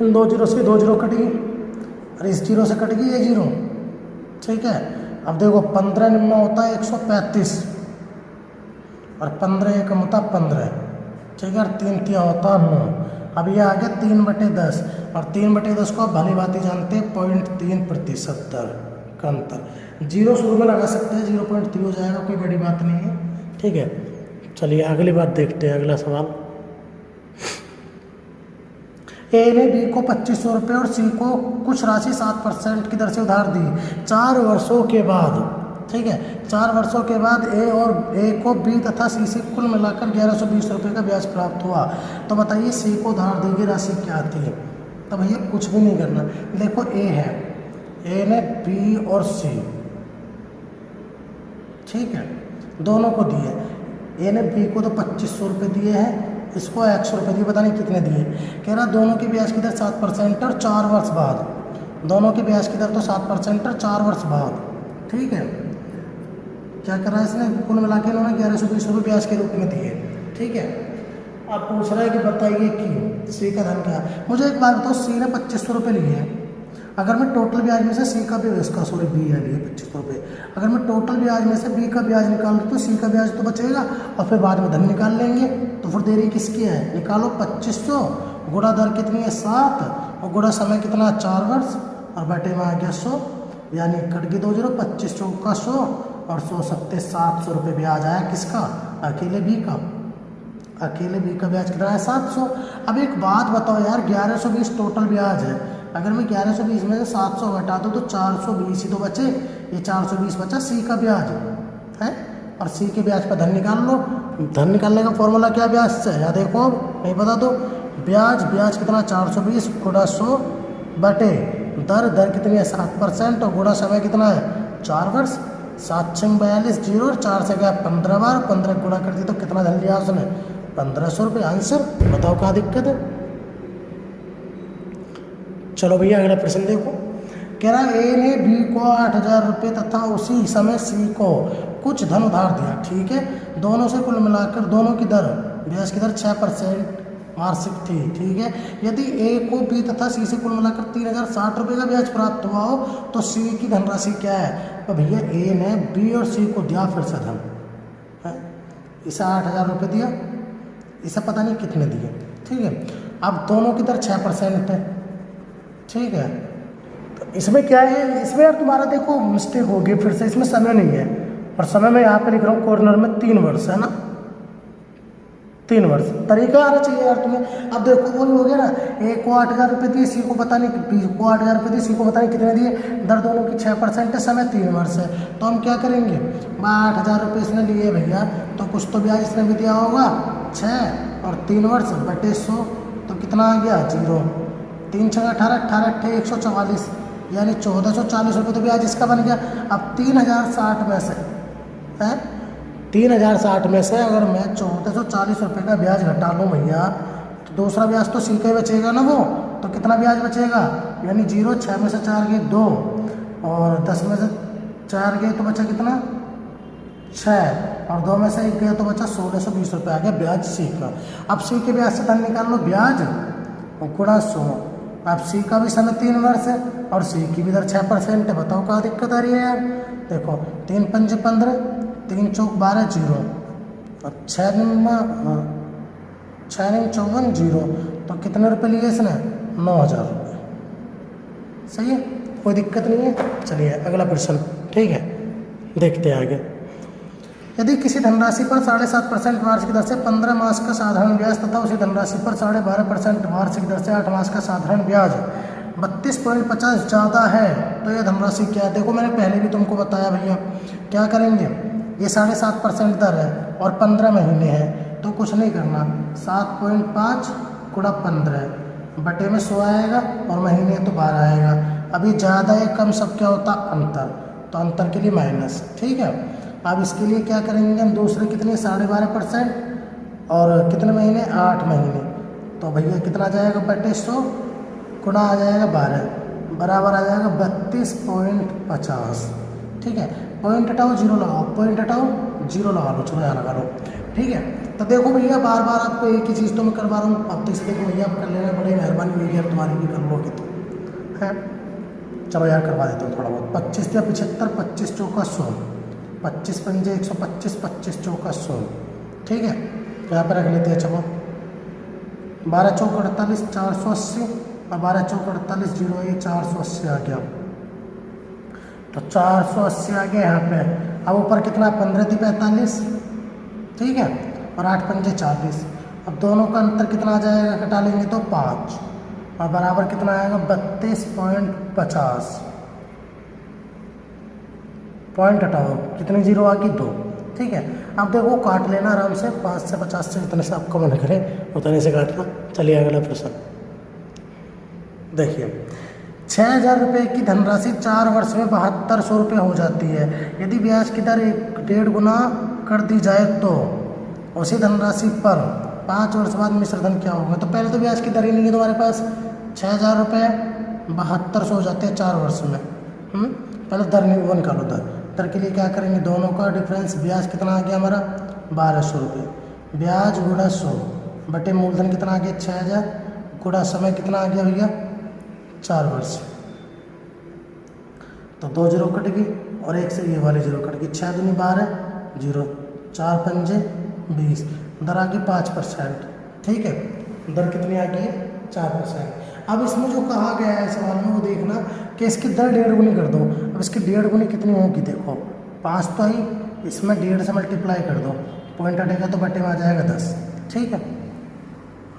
इन 2 जीरो से 2 जीरो कट गई, और इस जीरो से कट गई ये जीरो, ठीक है। अब देखो 15 निम्मा होता है 135 और 15 एकम होता है 15, ठीक है। और 3 तिया होता है 9। अब ये आ गया 3/10 और 3/10 को आप भली भांति जानते हैं 0.3% दर का अंतर। जीरो शुरू में लगा सकते हैं, 0.3 हो जाएगा, कोई बड़ी बात नहीं है, ठीक है। चलिए अगली बात देखते हैं, अगला सवाल। ए ने बी को 2500 रुपये और सी को कुछ राशि 7% की दर से उधार दी 4 वर्षों के बाद, ठीक है। 4 वर्षों के बाद ए को बी तथा सी से कुल मिलाकर 1120 रुपये का ब्याज प्राप्त हुआ। तो बताइए सी को उधार दी गई राशि क्या थी। तो भैया कुछ भी नहीं करना। देखो ए है, ए ने बी और सी, ठीक है, दोनों को दिए। ए ने बी को तो 2500 रुपये दिए हैं, इसको 100 रुपये दिए, पता नहीं कितने दिए। कह रहा दोनों की ब्याज की दर 7% और 4 वर्ष बाद, दोनों की ब्याज की दर तो 7% और 4 वर्ष बाद, ठीक है। क्या कर रहा है इसने, कुल मिला के इन्होंने 1120 रुपये ब्याज के रूप में दिए, ठीक है। अब पूछ रहा है कि बताइए कि सी का धन क्या है। मुझे एक बात बताओ, सी ने 2500 रुपये लिए हैं। अगर मैं टोटल ब्याज में से सी का भी, इसका सॉरी बी है लिए 2500 रुपये, अगर मैं टोटल ब्याज में से बी का ब्याज निकाल लूँ तो सी का ब्याज तो बचेगा, और फिर बाद में धन निकाल लेंगे। तो फिर देरी किसकी है, निकालो 2500 गुणा दर कितनी है 7 और गुणा समय कितना 4 वर्ष, और बटे में आ गया 100, यानी कट गई 2 जीरो, 25 चौका 100 और 100 सत्ते 700 रुपये ब्याज आया किसका, अकेले बी का। अकेले बी का ब्याज कितना है 700। अब एक बात बताओ यार, 1120 टोटल ब्याज है, अगर मैं 1120 में से 700 घटा दूँ तो 420 ही तो बचे, ये 420 बचा सी का ब्याज है, और सी के ब्याज पर धन निकाल लो। धन निकालने का फॉर्मूला क्या ब्याज से है, या देखो अब नहीं बता दो, ब्याज कितना 420 गुणा 100 बटे दर कितनी है 7% और गुणा समय कितना है 4 वर्ष। 7 6 42 जीरो और 4 से गया 15 बार, 15 गुणा कर दी तो कितना धन लिया उसने 1500 रुपये। आंसर बताओ क्या दिक्कत है। चलो भैया अगला प्रश्न देखो। कह रहा ए ने बी को 8000 रुपये तथा उसी समय सी को कुछ धन उधार दिया, ठीक है। दोनों से कुल मिलाकर दोनों की दर, ब्याज की दर 6% वार्षिक थी, ठीक है। यदि ए को बी तथा सी से कुल मिलाकर 3060 रुपये का ब्याज प्राप्त हुआ हो तो सी की धनराशि क्या है। तो भैया ए ने बी और सी को दिया फिर से धन है, इसे 8,000 रुपये दिया, इसे पता नहीं कितने दिए, ठीक है। अब दोनों की दर 6% है, ठीक है। तो इसमें क्या है, इसमें यार तुम्हारा देखो मिस्टेक होगी फिर से, इसमें समय नहीं है, और समय मैं यहाँ पे लिख रहा हूँ कॉर्नर में 3 वर्ष है ना, 3 वर्ष। तरीका आना चाहिए यार तुम्हें। अब देखो वही हो गया ना, एक को 8,000 रुपये दिए, सी को पता नहीं, बी को 8,000 रुपये दिए, सी को पता नहीं कितने दिए, दर दोनों की 6% है, समय 3 वर्ष है। तो हम क्या करेंगे, 8,000 रुपये इसने लिए भैया, तो कुछ तो ब्याज इसने भी दिया होगा 6 और 3 वर्ष बटे 100, तो कितना आ गया 0। 3 × 18, 18 × 144, यानी 1,440 रुपये तो ब्याज इसका बन गया। अब 3,060 में से है, 3,060 में से अगर मैं 1,440 रुपये का ब्याज घटा लूँ भैया, तो दूसरा ब्याज तो सी का ही बचेगा ना वो, तो कितना ब्याज बचेगा, यानी 0, 6 में से 4 गए 2, और 10 में से 4 गए तो बचा कितना 6, और 2 में से 1 गया तो बचा 1,620 रुपये आ गया ब्याज सी का। अब सी के ब्याज से धन निकाल लो, ब्याज गुणा 100। अब सी का भी समय 3 वर्ष है और सी की भी दर 6% है। बताओ क्या दिक्कत आ रही है यार। देखो 3 × 5 = 15, 3 × 4 = 12, 0, और 6 × 54 0, तो कितने रुपए लिए इसने, 9,000 रुपये। सही है, कोई दिक्कत नहीं है। चलिए अगला प्रश्न, ठीक है, देखते हैं आगे। यदि किसी धनराशि पर 7.5% वार्षिक दर से 15 मास का साधारण ब्याज तथा उसी धनराशि पर 12.5% वार्षिक दर से 8 मास का साधारण ब्याज 32.50 ज़्यादा है, तो यह धनराशि क्या है। देखो मैंने पहले भी तुमको बताया भैया, क्या करेंगे, ये 7.5% दर है और 15 महीने हैं, तो कुछ नहीं करना, 7.5 × 15 बटे में 100 आएगा और महीने तो 12 आएगा। अभी ज़्यादा या कम सब क्या होता, अंतर, तो अंतर के लिए माइनस, ठीक है। अब इसके लिए क्या करेंगे हम, दूसरे कितने 12.5% और कितने महीने, 8 महीने, तो भैया कितना आ जाएगा, बटे 100 गुणा आ जाएगा 12 बराबर आ जाएगा 32.50, ठीक है। पॉइंट हटाओ 0 लगाओ, पॉइंट हटाओ 0 लगा लो, चलो यहाँ लगा लो, ठीक है। तो देखो भैया बार बार आपको एक ही चीज़ तो मैं करवा रहा हूँ, अब तो इसे देखो भैया आप कर लेना, बड़ी मेहरबानी हुई यार, तुम्हारी भी कर लोगे तो है। चलो यार करवा देता हूँ थोड़ा बहुत। 25 या 75, 25 चौका 100, 25 पंजे 125, 25 चौका 100, ठीक है। यहाँ पर रख लेते हैं, चलो 12 चौक 48, 480, और 12 चौक 48, 0 ये 480 आ गया, तो 480 आ गया यहाँ पे। अब ऊपर कितना, 15 × 45, ठीक है, और 8 पंजे 40। अब दोनों का अंतर कितना आ जाएगा, घटा लेंगे तो 5, और बराबर कितना आएगा, 32.50। पॉइंट हटाओ, कितनी 0 आ गई, 2, ठीक है। अब देखो काट लेना आराम से, 5 से 50 से जितने से आपको मन करे उतने से काटना। चलिए अगला प्रश्न देखिए। 6,000 रुपये की धनराशि 4 वर्ष में 7200 रुपये हो जाती है। यदि ब्याज की दर 1.5 गुना कर दी जाए तो उसी धनराशि पर 5 वर्ष बाद मिश्र धन क्या होगा। तो पहले तो ब्याज की दर ही नहीं है तुम्हारे पास, 6,000 रुपये 7200 हो जाते हैं 4 वर्ष में। पहले दर वो निकालो, दर के लिए क्या करेंगे, दोनों का डिफरेंस, ब्याज कितना आ गया हमारा 1200 रुपये, ब्याज गुणा 100 बटे मूलधन कितना आ गया 6,000 गुणा समय कितना आ गया भैया 4 वर्ष। तो 2 0 कट गई और 1 से ये वाली 0 कट गई, 6 दूनी 12, 0, 4 पंजे 20, दर आ गई 5%, ठीक है। दर कितनी आ गई है 4%। अब इसमें जो कहा गया है सवाल में वो देखना कि इसकी दर 1.5 गुनी कर दो। अब इसकी 1.5 गुनी कितनी होगी, देखो 5 तो आई, इसमें 1.5 से मल्टीप्लाई कर दो, पॉइंट हटेगा तो बटे में आ जाएगा 10, ठीक है।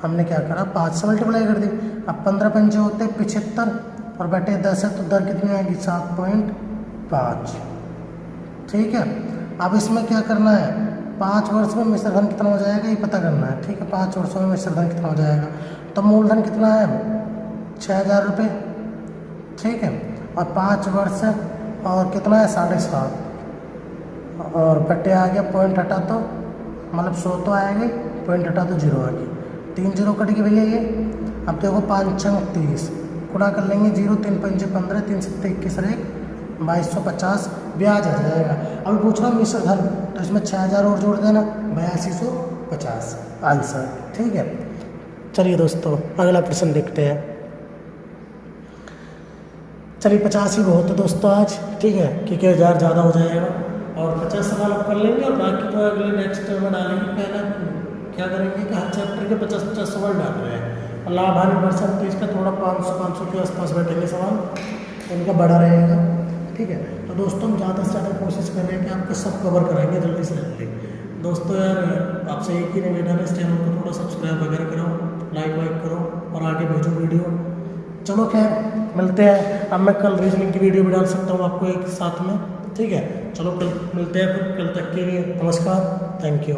हमने क्या करा, 5 से मल्टीप्लाई कर दी। अब 15 पंजे होते 75 और बटे 10 है तो दर कितनी आएगी 7.5, ठीक है। अब इसमें क्या करना है, 5 वर्ष में मिश्र धन कितना हो जाएगा ये पता करना है, ठीक है। 5 वर्षों में मिश्र धन कितना हो जाएगा, तो मूलधन कितना है 6,000 रुपये, ठीक है, और 5 वर्ष और कितना है 7.5, और बटे आ गया, पॉइंट हटा तो मतलब 100 तो आएगा, पॉइंट हटा तो 0 आ गई, 3 0 कट गई भैया ये। अब देखो 5 छंग 30 गुणा कर लेंगे, 0 3 पंजे 15, 3 7 21 और 1 2250 ब्याज आ जाएगा। अभी पूछ रहा हूँ मिश्र धन, तो इसमें 6,000 और जोड़ देना, 8250 आंसर, ठीक है। चलिए दोस्तों अगला प्रश्न देखते हैं। चलिए 50 ही बहुत है दोस्तों आज, ठीक है, क्योंकि 1000 ज़्यादा हो जाएगा और 50 सवाल आप कर लेंगे और बाकी तो अगले नेक्स्ट में डालेंगे। पहले क्या करेंगे कि हर चैप्टर के 50-50 सवाल डाल रहे हैं और लाभ हानि परसेंटेज का थोड़ा 500 के आसपास बैठेंगे सवाल, उनका बड़ा रहेगा। ठीक है, तो दोस्तों हम ज़्यादा से ज़्यादा कोशिश कर रहे हैं कि आपको सब कवर कराएंगे जल्दी से जल्दी। दोस्तों यार आपसे एक ही निवेदन है, इस चैनल को थोड़ा सब्सक्राइब वगैरह करो, लाइक वाइक करो और आगे भेजो वीडियो। चलो खैर मिलते हैं, अब मैं कल रीजनिंग की वीडियो भी डाल सकता हूँ आपको एक साथ में। ठीक है, चलो कल मिलते हैं, फिर कल तक के लिए नमस्कार, थैंक यू।